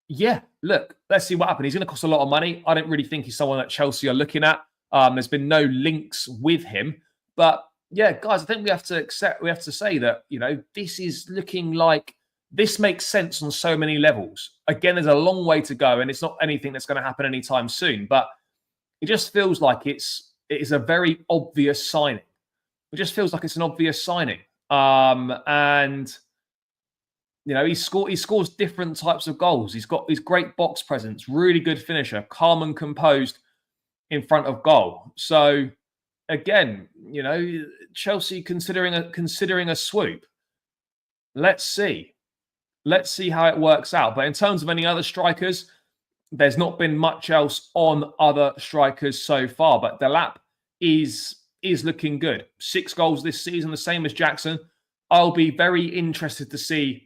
Yeah, look, let's see what happens. He's going to cost a lot of money. I don't really think he's someone that Chelsea are looking at. There's been no links with him. But yeah, guys, I think we have to say that, you know, this is looking like this makes sense on so many levels. Again, there's a long way to go, and it's not anything that's going to happen anytime soon. But it just feels like it is a very obvious signing. It just feels like it's an obvious signing. And you know, he scores different types of goals. He's got his great box presence, really good finisher, calm and composed in front of goal. So again, you know, Chelsea considering a swoop. Let's see how it works out. But in terms of any other strikers, there's not been much else on other strikers so far. But Delap is looking good. 6 goals this season, the same as Jackson. I'll be very interested to see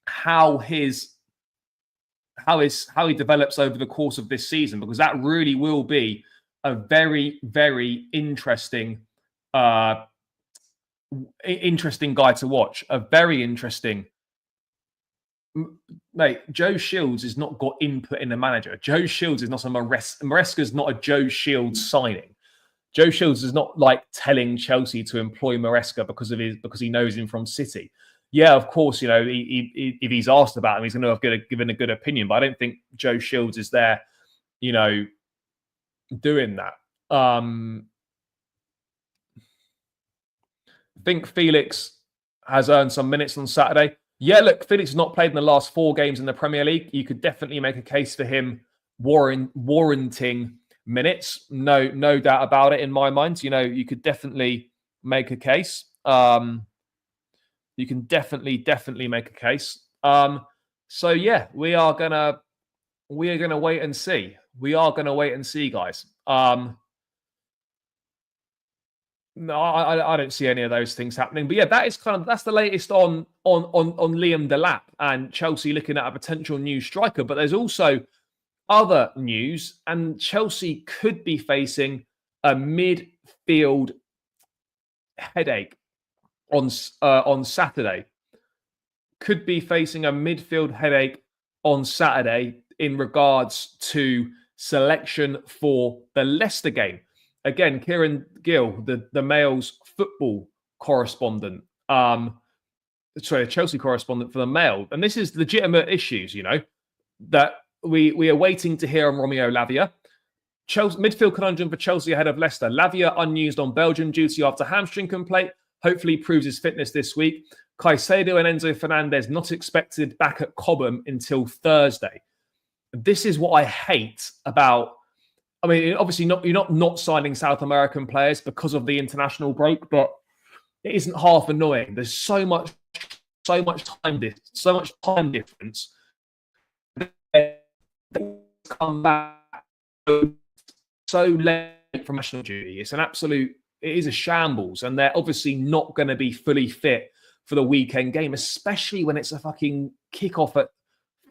how he develops over the course of this season, because that really will be a very, very interesting guy to watch. A very interesting. Mate, Joe Shields has not got input in the manager. Joe Shields is not a Maresca's not a Joe Shields signing. Joe Shields is not like telling Chelsea to employ Maresca because he knows him from City. Yeah, of course, you know, if he's asked about him, he's going to have given a good opinion. But I don't think Joe Shields is there, you know, doing that. I think Felix has earned some minutes on Saturday. Yeah, look, Felix has not played in the last 4 games in the Premier League. You could definitely make a case for him warranting minutes. No doubt about it in my mind. You know, you could definitely make a case. You can definitely make a case. So yeah, we are gonna wait and see. We are gonna wait and see, guys. No, I don't see any of those things happening. But yeah, that's the latest on Liam Delap and Chelsea looking at a potential new striker. But there's also other news, and Chelsea could be facing a midfield headache on Saturday. Could be facing a midfield headache on Saturday in regards to selection for the Leicester game. Again, Kieran Gill, the Mail's football correspondent, the Chelsea correspondent for the Mail, and this is legitimate issues, you know, that we are waiting to hear on Romeo Lavia. Chelsea midfield conundrum for Chelsea ahead of Leicester. Lavia unused on Belgium duty after hamstring complaint. Hopefully proves his fitness this week. Caicedo and Enzo Fernandez not expected back at Cobham until Thursday. This is what I hate about. I mean, obviously, you're not signing South American players because of the international break, but it isn't half annoying. There's so much time difference. They come back so late from national duty. It is a shambles, and they're obviously not going to be fully fit for the weekend game, especially when it's a fucking kickoff at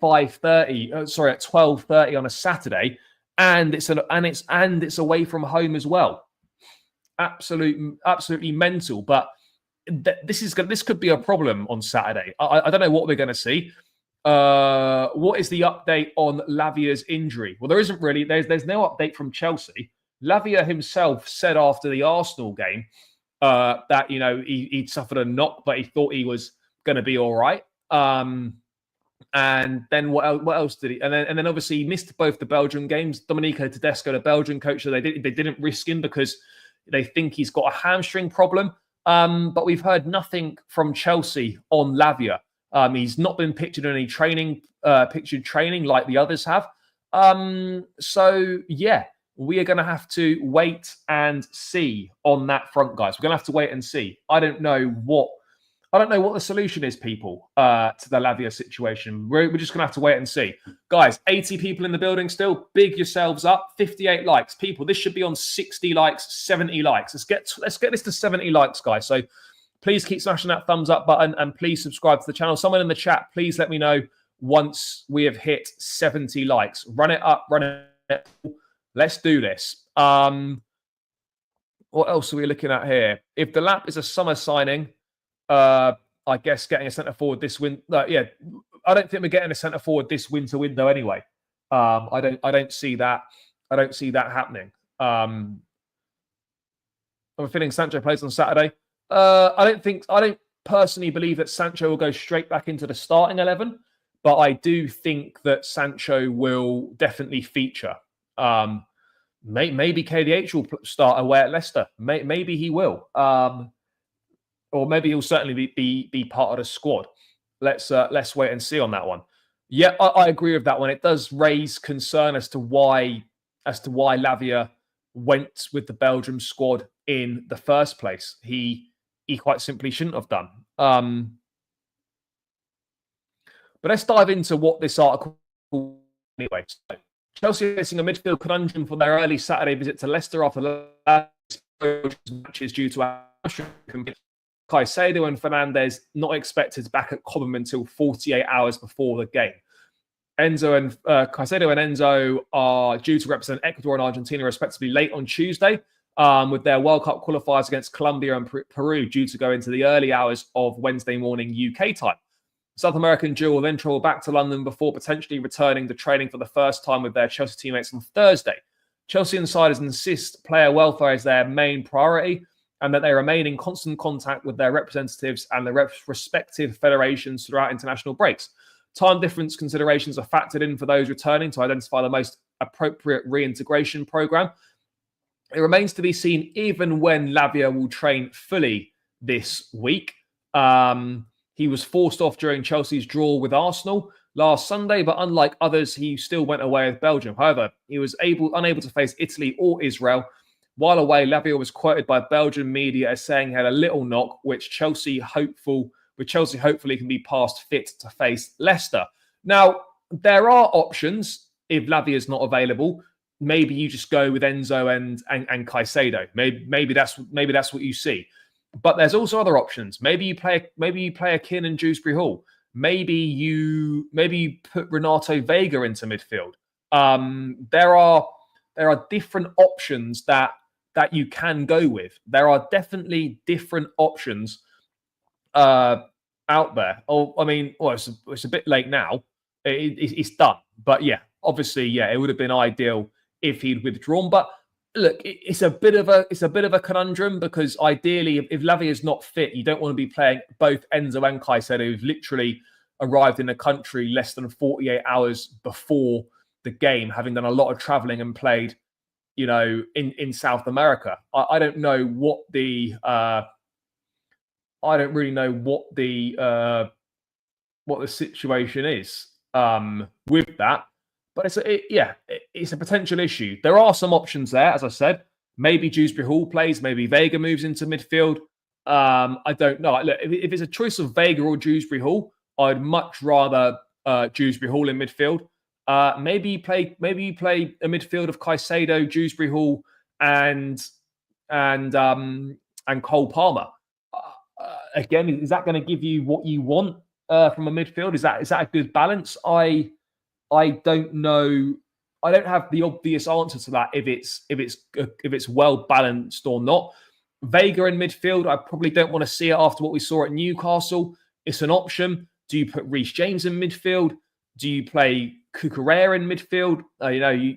12:30 on a Saturday, and it's away from home as well. Absolutely mental. But this could be a problem on Saturday. I don't know what we're going to see. What is the update on Lavia's injury? Well, there isn't really. There's no update from Chelsea. Lavia himself said after the Arsenal game that he'd suffered a knock, but he thought he was going to be all right. And then what else did he? And then obviously he missed both the Belgian games. Domenico Tedesco, the Belgian coach, so they didn't risk him because they think he's got a hamstring problem. But we've heard nothing from Chelsea on Lavia. He's not been pictured in any training like the others have. So yeah, we are going to have to wait and see on that front, guys. We're going to have to wait and see. I don't know what the solution is, people, to the Lavia situation. We're just going to have to wait and see. Guys, 80 people in the building still. Big yourselves up. 58 likes. People, this should be on 60 likes, 70 likes. Let's get this to 70 likes, guys. So please keep smashing that thumbs up button and please subscribe to the channel. Someone in the chat, please let me know once we have hit 70 likes. Run it up, run it. Let's do this. What else are we looking at here? If Delap is a summer signing, I guess getting a centre forward this winter. I don't think we're getting a centre forward this winter window anyway. I don't see that. I don't see that happening. I'm feeling Sancho plays on Saturday. I don't personally believe that Sancho will go straight back into the starting 11, but I do think that Sancho will definitely feature. Maybe KDH will start away at Leicester. Maybe he will. Or maybe he'll certainly be part of the squad. Let's wait and see on that one. Yeah, I agree with that one. It does raise concern as to why Lavia went with the Belgium squad in the first place. He quite simply shouldn't have done. But let's dive into what this article anyway. So, Chelsea facing a midfield conundrum for their early Saturday visit to Leicester after the last matches due to Caicedo and Fernandez not expected back at Cobham until 48 hours before the game. Caicedo and Enzo are due to represent Ecuador and Argentina respectively late on Tuesday, with their World Cup qualifiers against Colombia and Peru due to go into the early hours of Wednesday morning UK time. South American duo will then travel back to London before potentially returning to training for the first time with their Chelsea teammates on Thursday. Chelsea insiders insist player welfare is their main priority and that they remain in constant contact with their representatives and their respective federations throughout international breaks. Time difference considerations are factored in for those returning to identify the most appropriate reintegration program. It remains to be seen even when Lavia will train fully this week. He was forced off during Chelsea's draw with Arsenal last Sunday, but unlike others, he still went away with Belgium. However, he was unable to face Italy or Israel. While away, Lavia was quoted by Belgian media as saying he had a little knock, which Chelsea hopefully can be past fit to face Leicester. Now, there are options if Lavia is not available. Maybe you just go with Enzo and Caicedo. Maybe that's what you see. But there's also other options. Maybe you play a Keane and Dewsbury Hall. Maybe you put Renato Vega into midfield. There are different options that you can go with. There are definitely different options out there. It's a bit late now. It's done. But yeah, obviously, yeah, it would have been ideal if he'd withdrawn. But look, it's a bit of a conundrum because ideally, if Lavia is not fit, you don't want to be playing both Enzo and Caicedo, who've literally arrived in the country less than 48 hours before the game, having done a lot of travelling and played in South America. I don't know what the I don't really know what the situation is with that, but it's a potential issue. There are some options there, as I said. Maybe Dewsbury Hall plays, maybe Vega moves into midfield. I don't know. Look, if it's a choice of Vega or Dewsbury Hall, I'd much rather Dewsbury Hall in midfield. Maybe you play a midfield of Caicedo, Dewsbury Hall, and Cole Palmer. Again, is that going to give you what you want from a midfield? Is that a good balance? I don't know. I don't have the obvious answer to that if it's well balanced or not. Vega in midfield, I probably don't want to see it after what we saw at Newcastle. It's an option. Do you put Reece James in midfield? Do you play Cucurella in midfield?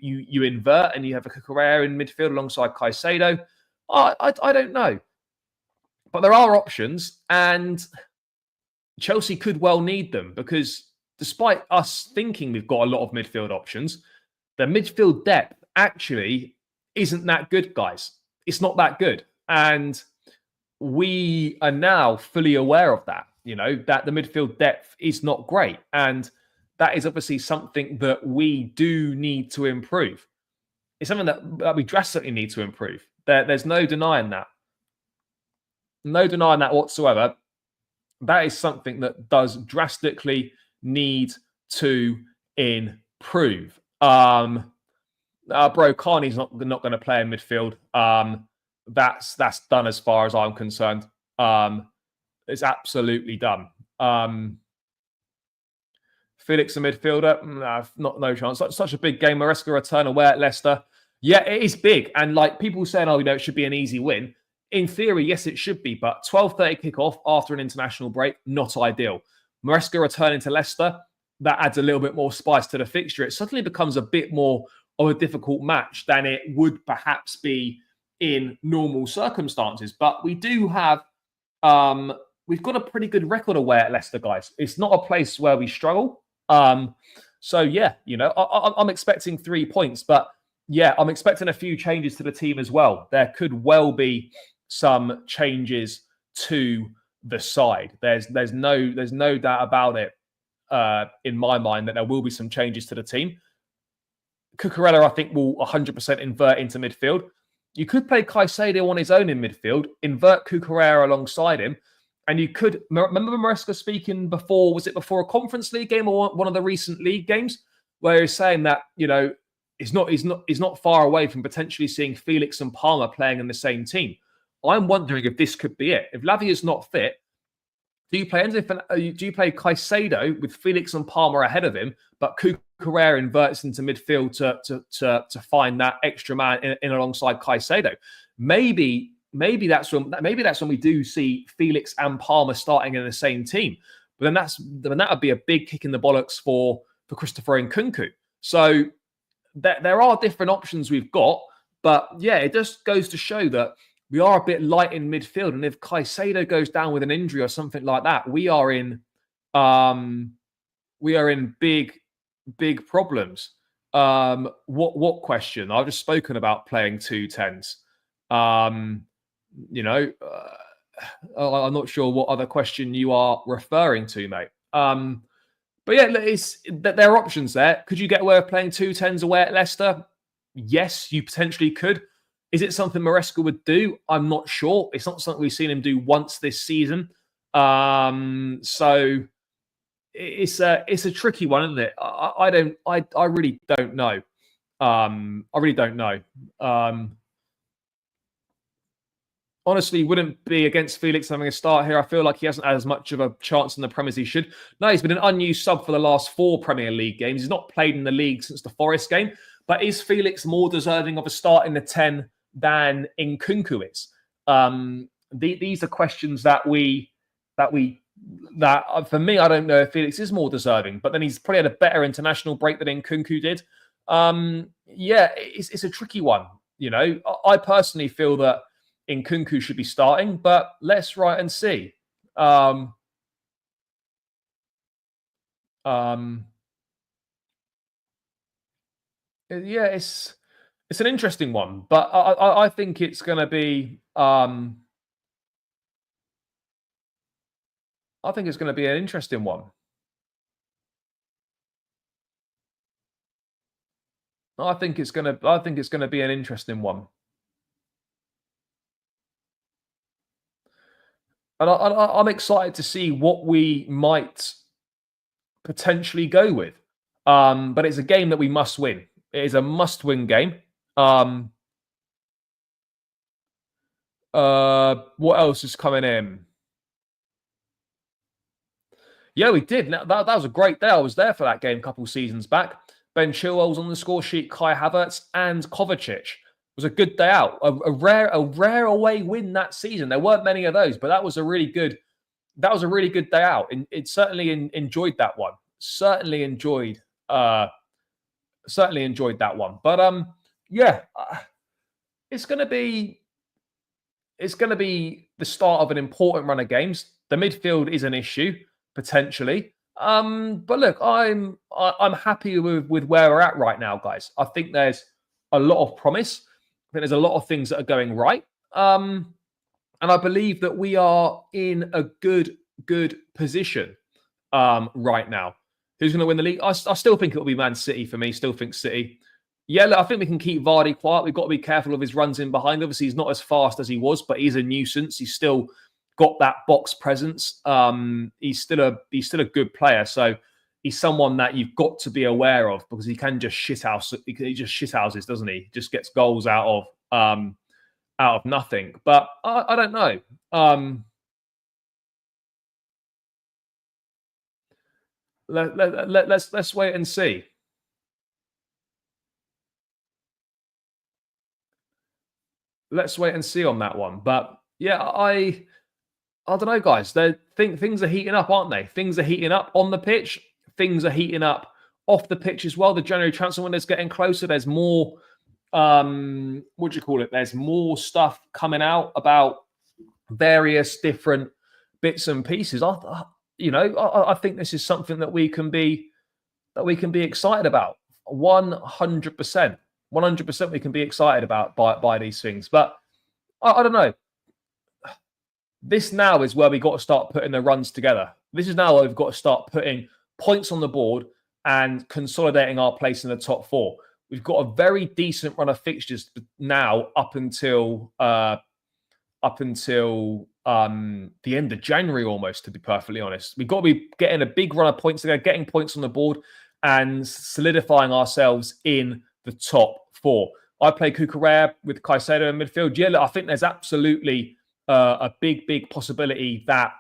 You invert and you have a Cucurella in midfield alongside Caicedo. I don't know. But there are options, and Chelsea could well need them, because despite us thinking we've got a lot of midfield options, the midfield depth actually isn't that good, guys. It's not that good. And we are now fully aware of that, that the midfield depth is not great. And that is obviously something that we do need to improve. It's something that we drastically need to improve. There's no denying that. No denying that whatsoever. That is something that does drastically need to improve. Bro, Carney's not going to play in midfield. That's done as far as I'm concerned. It's absolutely done. Felix a midfielder? No chance. Such a big game. Maresca return away at Leicester. Yeah, it is big. And like people saying, it should be an easy win. In theory, yes, it should be, but 12:30 kickoff after an international break, not ideal. Maresca returning to Leicester, that adds a little bit more spice to the fixture. It suddenly becomes a bit more of a difficult match than it would perhaps be in normal circumstances. But we do have, we've got a pretty good record away at Leicester, guys. It's not a place where we struggle. So yeah, I'm expecting 3 points, but yeah, I'm expecting a few changes to the team as well. There could well be some changes to the side. There's no doubt about it in my mind that there will be some changes to the team. Cucurella, I think, will 100% invert into midfield. You could play Caicedo on his own in midfield, invert Cucurella alongside him, and you could remember Maresca speaking before. Was it before a Conference League game or one of the recent league games, where he's saying that he's not far away from potentially seeing Felix and Palmer playing in the same team. I'm wondering if this could be it. If Lavia's not fit, do you play Caicedo with Felix and Palmer ahead of him, but Cucurella inverts into midfield to find that extra man in alongside Caicedo? Maybe that's when we do see Felix and Palmer starting in the same team. But then that would be a big kick in the bollocks for Christopher Nkunku. So there are different options we've got, but yeah, it just goes to show that we are a bit light in midfield, and if Caicedo goes down with an injury or something like that, we are in big problems. What question? I've just spoken about playing 2 10s. I'm not sure what other question you are referring to, mate. But yeah, there are options there. Could you get away with playing 2 10s away at Leicester? Yes, you potentially could. Is it something Maresca would do? I'm not sure. It's not something we've seen him do once this season. So it's a tricky one, isn't it? I really don't know. I really don't know. Honestly, wouldn't be against Felix having a start here. I feel like he hasn't had as much of a chance in the Prem as he should. No, he's been an unused sub for the last 4 Premier League games. He's not played in the league since the Forest game. But is Felix more deserving of a start in the 10 than Nkunku is? These are questions that for me, I don't know if Felix is more deserving. But then he's probably had a better international break than Nkunku did. Yeah, it's a tricky one. I personally feel that Nkunku should be starting, but let's wait and see. Yeah, It's an interesting one, but I think it's going to be. I think it's going to be an interesting one. I think it's going to be an interesting one. And I'm excited to see what we might potentially go with. But it's a game that we must win. It is a must-win game. What else is coming in? Yeah, we did. That was a great day. I was there for that game a couple of seasons back. Ben Chilwell's on the score sheet, Kai Havertz and Kovacic. It was a good day out. A rare away win that season. There weren't many of those, but that was a really good day out. And it certainly enjoyed that one. Certainly enjoyed that one. But yeah, it's gonna be the start of an important run of games. The midfield is an issue potentially. But look, I'm happy with where we're at right now, guys. I think there's a lot of promise. I think there's a lot of things that are going right. And I believe that we are in a good position right now. Who's going to win the league? I still think it'll be Man City for me. Still think City. Yeah, look, I think we can keep Vardy quiet. We've got to be careful of his runs in behind. Obviously, he's not as fast as he was, but he's a nuisance. He's still got that box presence. He's still a good player. So he's someone that you've got to be aware of because he can just shithouse. He just shithouses, doesn't he? Just gets goals out of nothing. But I don't know. Let's wait and see. Let's wait and see on that one. But yeah, I don't know, guys. Things are heating up, aren't they? Things are heating up on the pitch. Things are heating up off the pitch as well. The January transfer window is getting closer. There's more. What do you call it? There's more stuff coming out about various different bits and pieces. I think this is something that we can be excited about. 100%. 100% we can be excited about by these things. But I don't know. This now is where we got to start putting the runs together. This is now where we've got to start putting points on the board and consolidating our place in the top four. We've got a very decent run of fixtures now up until the end of January almost, to be perfectly honest. We've got to be getting a big run of points together, getting points on the board and solidifying ourselves in the top four. I play Kukurea with Caicedo in midfield. Yeah, look, I think there's absolutely a big possibility that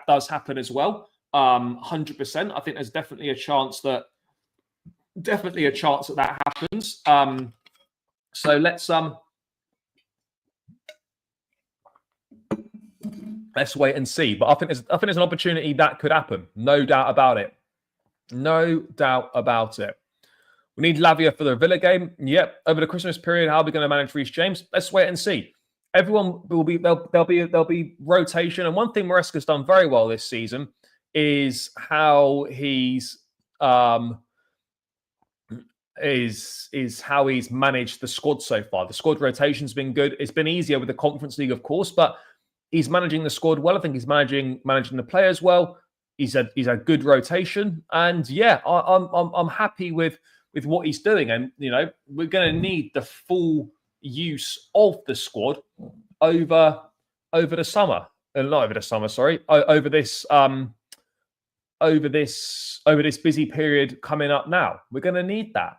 does happen as well. 100%. I think there's definitely a chance that happens. So let's wait and see. But I think there's an opportunity that could happen. No doubt about it. No doubt about it. We need Lavia for the Villa game. Yep. Over the Christmas period, how are we going to manage Reece James? Let's wait and see. Everyone will be there'll be rotation. And one thing Maresca's done very well this season is how he's how he's managed the squad so far. The squad rotation's been good. It's been easier with the Conference League, of course, but he's managing the squad well. I think he's managing the players well. He's a good rotation, and yeah, I'm happy with what he's doing. And we're going to need the full use of the squad over the summer, not over the summer. Sorry, over this busy period coming up now. We're going to need that.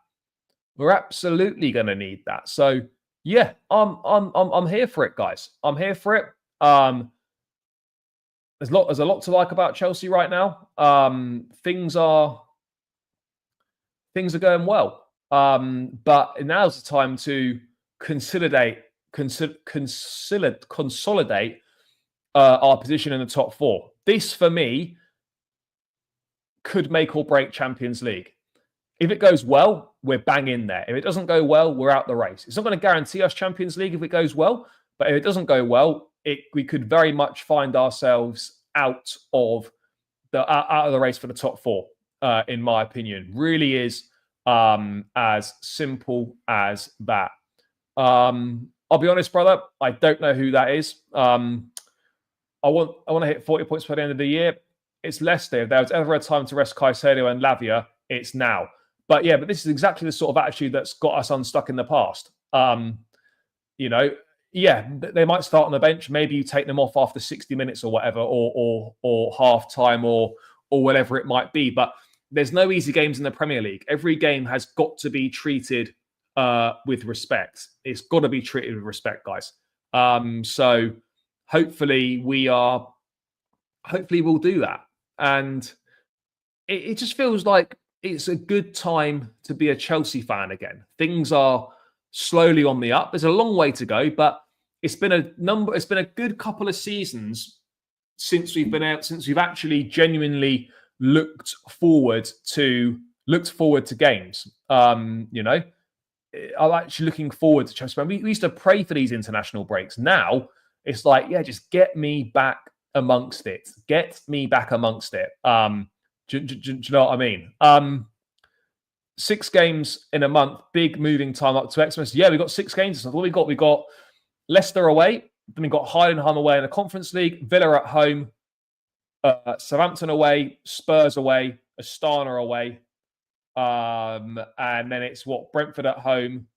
We're absolutely going to need that. So yeah, I'm here for it, guys. I'm here for it. There's a lot to like about Chelsea right now. Things are going well. But now's the time to consolidate our position in the top four. This, for me, could make or break Champions League. If it goes well, we're bang in there. If it doesn't go well, we're out the race. It's not going to guarantee us Champions League if it goes well, but if it doesn't go well, we could very much find ourselves out of the race for the top four. In my opinion, really is as simple as that. I'll be honest, brother. I don't know who that is. I want to hit 40 points by the end of the year. It's Leicester. If there was ever a time to rest Caicedo and Lavia, it's now. But this is exactly the sort of attitude that's got us unstuck in the past. They might start on the bench. Maybe you take them off after 60 minutes or whatever, or half time or whatever it might be. But there's no easy games in the Premier League. Every game has got to be treated with respect. It's got to be treated with respect, guys. So hopefully we'll do that. And it just feels like it's a good time to be a Chelsea fan again. Things are slowly on the up. There's a long way to go, but it's been a good couple of seasons since we've actually genuinely looked forward to games. I'm actually looking forward to Chelsea. We used to pray for these international breaks. Now it's like, just get me back amongst it. Get me back amongst it. Do you know what I mean? 6 games in a month, big moving time up to Xmas. Yeah, we got 6 games. What we got Leicester away, then we got Heidenheim away in the Conference League, Villa at home, Southampton away, Spurs away, Astana away, and then it's Brentford at home,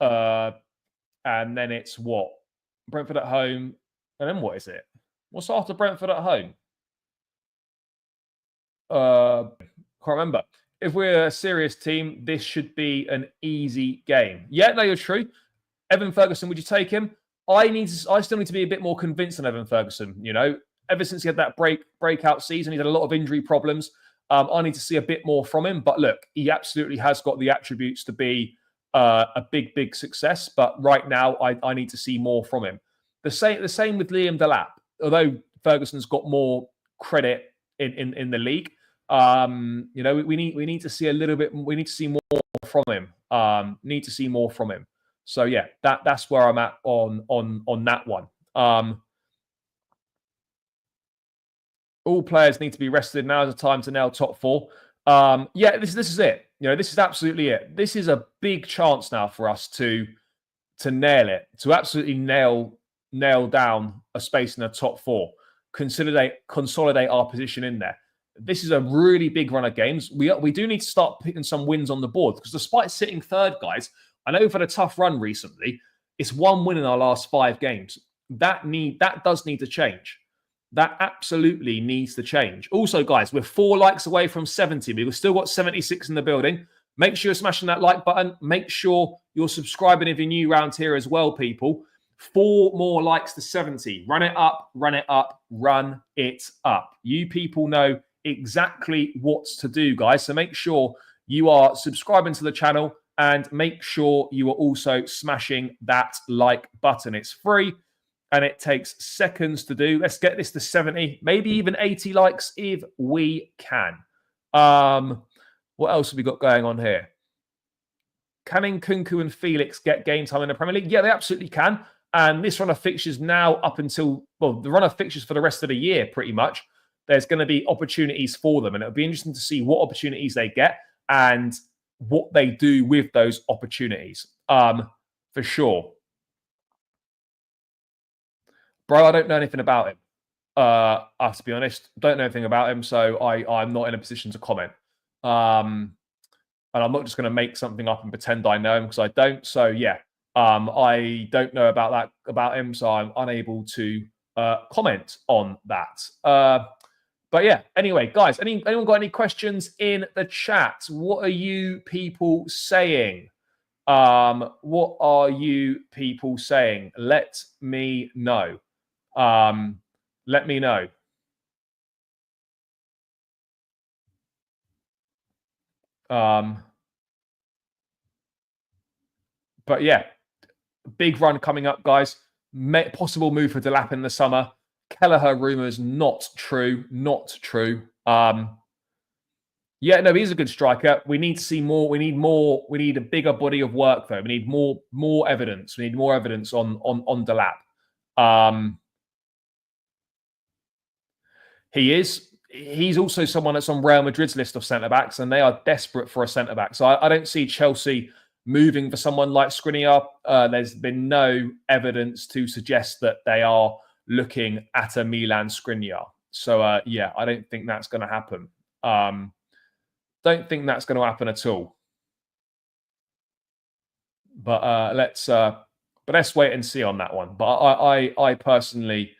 and then it's Brentford at home, and then what is it? What's after Brentford at home? Can't remember. If we're a serious team, this should be an easy game. Yeah, no, you're true. Evan Ferguson, would you take him? I still need to be a bit more convinced on Evan Ferguson. Ever since he had that breakout season, he's had a lot of injury problems. I need to see a bit more from him. But look, he absolutely has got the attributes to be a big success. But right now, I need to see more from him. The same with Liam Delap. Although Ferguson's got more credit in the league, we need to see a little bit. We need to see more from him. Need to see more from him. So yeah, that's where I'm at on that one. All players need to be rested. Now is the time to nail top 4. This is it. This is absolutely it. This is a big chance now for us to nail it, to absolutely nail down a space in the top 4, consolidate our position in there. This is a really big run of games. We do need to start picking some wins on the board, because despite sitting third, guys, I know we've had a tough run recently. It's 1 win in our last 5 games. That does need to change. That absolutely needs to change. Also, guys, we're 4 likes away from 70. We've still got 76 in the building. Make sure you're smashing that like button. Make sure you're subscribing if you're new around here as well, people. 4 more likes to 70. Run it up, run it up, run it up. You people know exactly what to do, guys. So make sure you are subscribing to the channel and make sure you are also smashing that like button. It's free and it takes seconds to do. Let's get this to 70, maybe even 80 likes if we can. What else have we got going on here? Can Nkunku and Felix get game time in the Premier League? Yeah, they absolutely can. And this run of fixtures now up until, the run of fixtures for the rest of the year, pretty much, there's going to be opportunities for them. And it'll be interesting to see what opportunities they get and what they do with those opportunities, for sure. Bro, I don't know anything about him. To be honest, don't know anything about him, so I'm not in a position to comment. And I'm not just going to make something up and pretend I know him, because I don't. So yeah, I don't know about him, so I'm unable to comment on that. But yeah, anyway, guys, anyone got any questions in the chat? What are you people saying? What are you people saying? Let me know. Let me know. But yeah, big run coming up, guys. Possible move for Delap in the summer. Kelleher rumours, not true. Not true. Yeah, no, he's a good striker. We need to see more. We need more. We need a bigger body of work, though. We need more evidence. We need more evidence on Delap. He's also someone that's on Real Madrid's list of centre-backs, and they are desperate for a centre-back. So I don't see Chelsea moving for someone like Skriniar. There's been no evidence to suggest that they are looking at a Milan Skriniar. So, yeah, I don't think that's going to happen. Don't think that's going to happen at all. But let's wait and see on that one. But I personally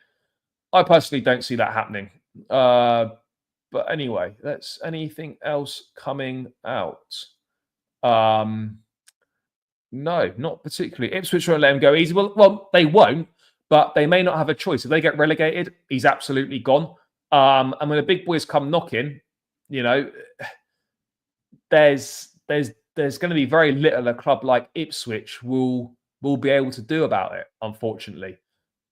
don't see that happening. But anyway, that's anything else coming out. No, not particularly. Ipswich won't let him go easy. Well, they won't, but they may not have a choice. If they get relegated, he's absolutely gone. And when the big boys come knocking, you know, there's going to be very little a club like Ipswich will be able to do about it, unfortunately.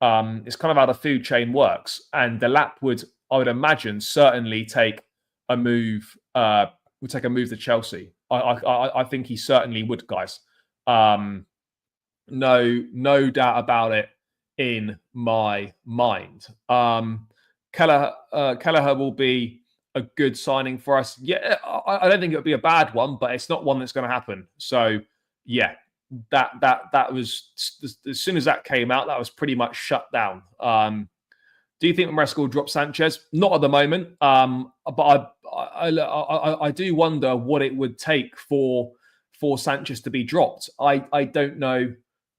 It's kind of how the food chain works. And Delap would, I would imagine, certainly take a move. Would take a move to Chelsea. I think he certainly would, guys. No doubt about it in my mind. Kelleher will be a good signing for us. Yeah, I don't think it would be a bad one, but it's not one that's going to happen. So, yeah, that was, as soon as that came out, that was pretty much shut down. Do you think Maresca will drop Sanchez? Not at the moment. But I do wonder what it would take for Sanchez to be dropped. I don't know.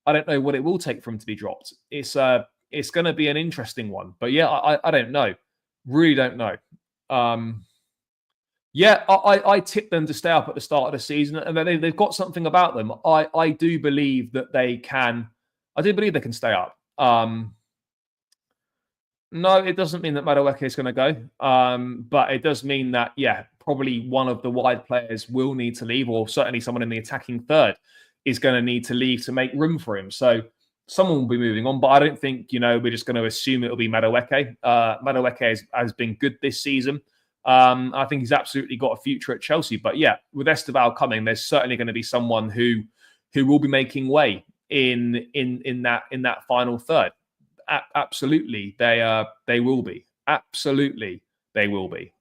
I don't know what it will take for him to be dropped. It's going to be an interesting one. But yeah, I don't know. Really don't know. Yeah, I tipped them to stay up at the start of the season, and they've got something about them. I do believe that they can. I do believe they can stay up. No, it doesn't mean that Madueke is going to go, but it does mean that, yeah, probably one of the wide players will need to leave, or certainly someone in the attacking third is going to need to leave to make room for him. So someone will be moving on, but I don't think, we're just going to assume it'll be Madueke. Madueke has been good this season. I think he's absolutely got a future at Chelsea. But yeah, with Esteval coming, there's certainly going to be someone who will be making way in that final third. Absolutely, they will be. Absolutely, they will be.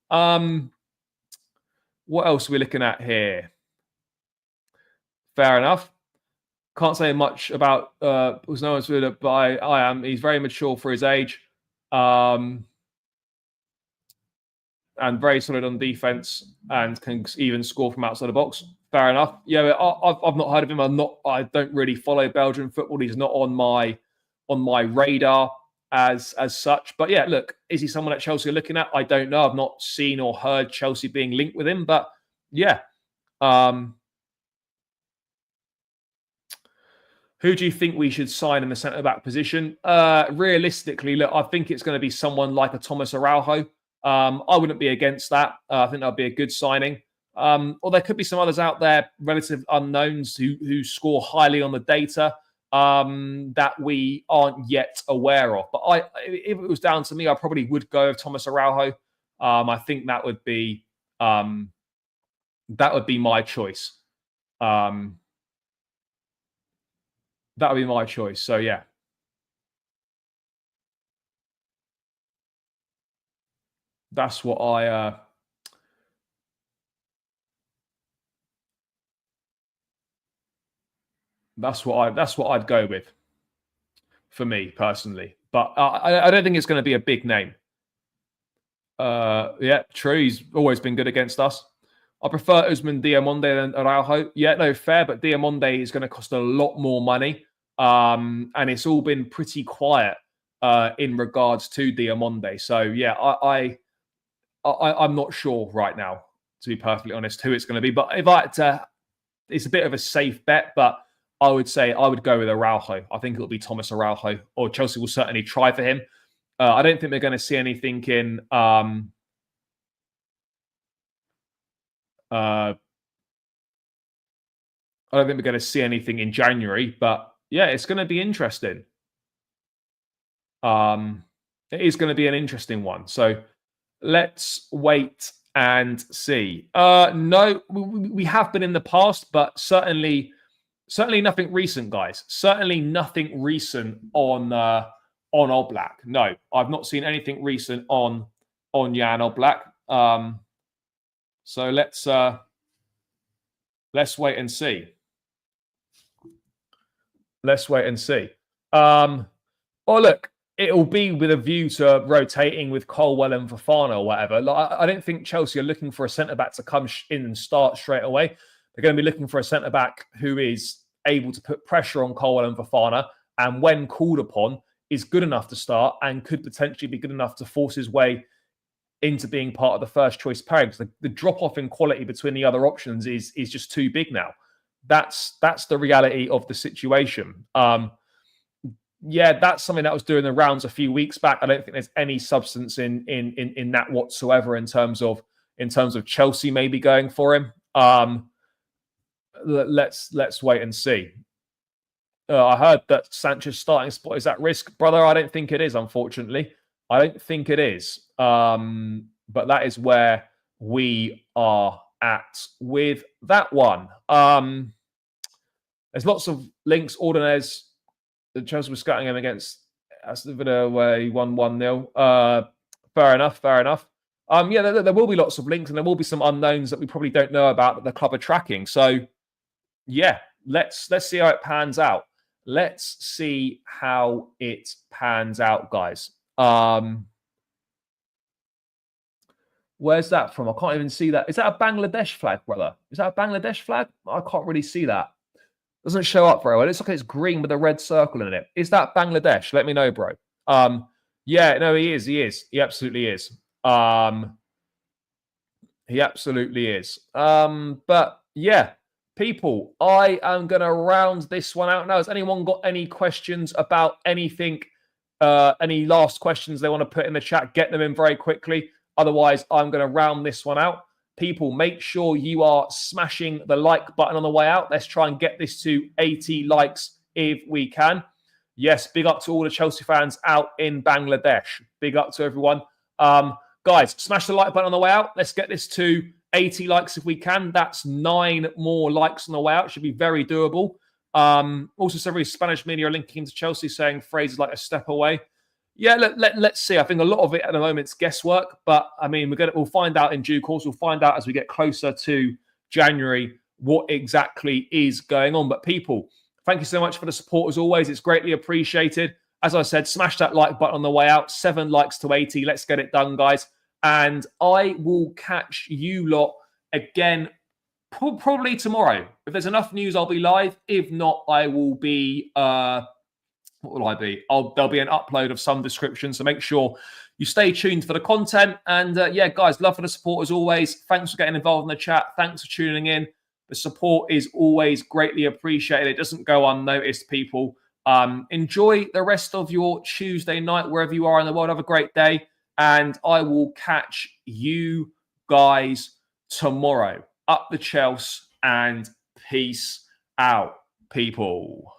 What else are we looking at here? Fair enough. Can't say much about was no one's really, but I am. He's very mature for his age, and very solid on defense, and can even score from outside the box. Fair enough. Yeah, I've not heard of him. I don't really follow Belgian football. He's not on my radar as such. But yeah, look, is he someone that Chelsea are looking at? I don't know. I've not seen or heard Chelsea being linked with him. But yeah. Who do you think we should sign in the centre-back position? Realistically, look, I think it's going to be someone like a Thomas Araujo. I wouldn't be against that. I think that would be a good signing. Or there could be some others out there, relative unknowns, who score highly on the data that we aren't yet aware of. But if it was down to me, I probably would go with Thomas Araujo. I think that would be my choice. That would be my choice. So yeah. That's what I'd go with for me personally. But I don't think it's going to be a big name. Yeah, true. He's always been good against us. I prefer Usman Diamonde than Araujo. Yeah, no, fair, but Diamonde is going to cost a lot more money. And it's all been pretty quiet in regards to Diamonde. So yeah, I'm not sure right now, to be perfectly honest, who it's going to be. But if I had to, it's a bit of a safe bet, but I would say I would go with Araujo. I think it'll be Thomas Araujo, or Chelsea will certainly try for him. I don't think they're going to see anything in I don't think we're going to see anything in January, but yeah, it's going to be interesting. It is going to be an interesting one. So let's wait and see. No, we have been in the past, but certainly nothing recent, guys. Certainly nothing recent on Oblak. No, I've not seen anything recent on Jan Oblak. So let's wait and see. Let's wait and see. Oh, look, it'll be with a view to rotating with Colwell and Fofana or whatever. Like, I don't think Chelsea are looking for a centre-back to come in and start straight away. They're going to be looking for a centre-back who is able to put pressure on Colwell and Fofana, and when called upon, is good enough to start and could potentially be good enough to force his way into being part of the first choice pairing. Because the drop-off in quality between the other options is just too big now. That's the reality of the situation. Yeah, that's something that was doing the rounds a few weeks back. I don't think there's any substance in that whatsoever in terms of Chelsea maybe going for him. Let's wait and see. I heard that Sanchez's starting spot is at risk, brother. I don't think it is, unfortunately. I don't think it is. But that is where we are at with that one. There's lots of links. Ordonez, the Chelsea was scouting him against Aston Villa away 1-1-0. Fair enough. Yeah, there will be lots of links and there will be some unknowns that we probably don't know about that the club are tracking. So, yeah, let's see how it pans out. Let's see how it pans out, guys. Where's that from? I can't even see that. Is that a Bangladesh flag, brother? Is that a Bangladesh flag? I can't really see that. Doesn't show up very well. It looks like it's green with a red circle in it. Is that Bangladesh? Let me know, bro. Yeah, no, he is. He absolutely is. He absolutely is. But yeah, people, I am going to round this one out now. Has anyone got any questions about anything? Any last questions they want to put in the chat? Get them in very quickly. Otherwise, I'm going to round this one out. People, make sure you are smashing the like button on the way out. Let's try and get this to 80 likes if we can. Yes, big up to all the Chelsea fans out in Bangladesh. Big up to everyone. Guys, smash the like button on the way out. Let's get this to 80 likes if we can. That's 9 more likes on the way out. Should be very doable. Also, several Spanish media are linking into Chelsea saying phrases like a step away. Yeah, let's see. I think a lot of it at the moment is guesswork, but I mean, we'll find out in due course. We'll find out as we get closer to January what exactly is going on. But people, thank you so much for the support as always. It's greatly appreciated. As I said, smash that like button on the way out. 7 likes to 80. Let's get it done, guys. And I will catch you lot again probably tomorrow. If there's enough news, I'll be live. If not, I will be... what will I be? There'll be an upload of some description. So make sure you stay tuned for the content. And yeah, guys, love for the support as always. Thanks for getting involved in the chat. Thanks for tuning in. The support is always greatly appreciated. It doesn't go unnoticed, people. Enjoy the rest of your Tuesday night, wherever you are in the world. Have a great day. And I will catch you guys tomorrow. Up the Chelsea and peace out, people.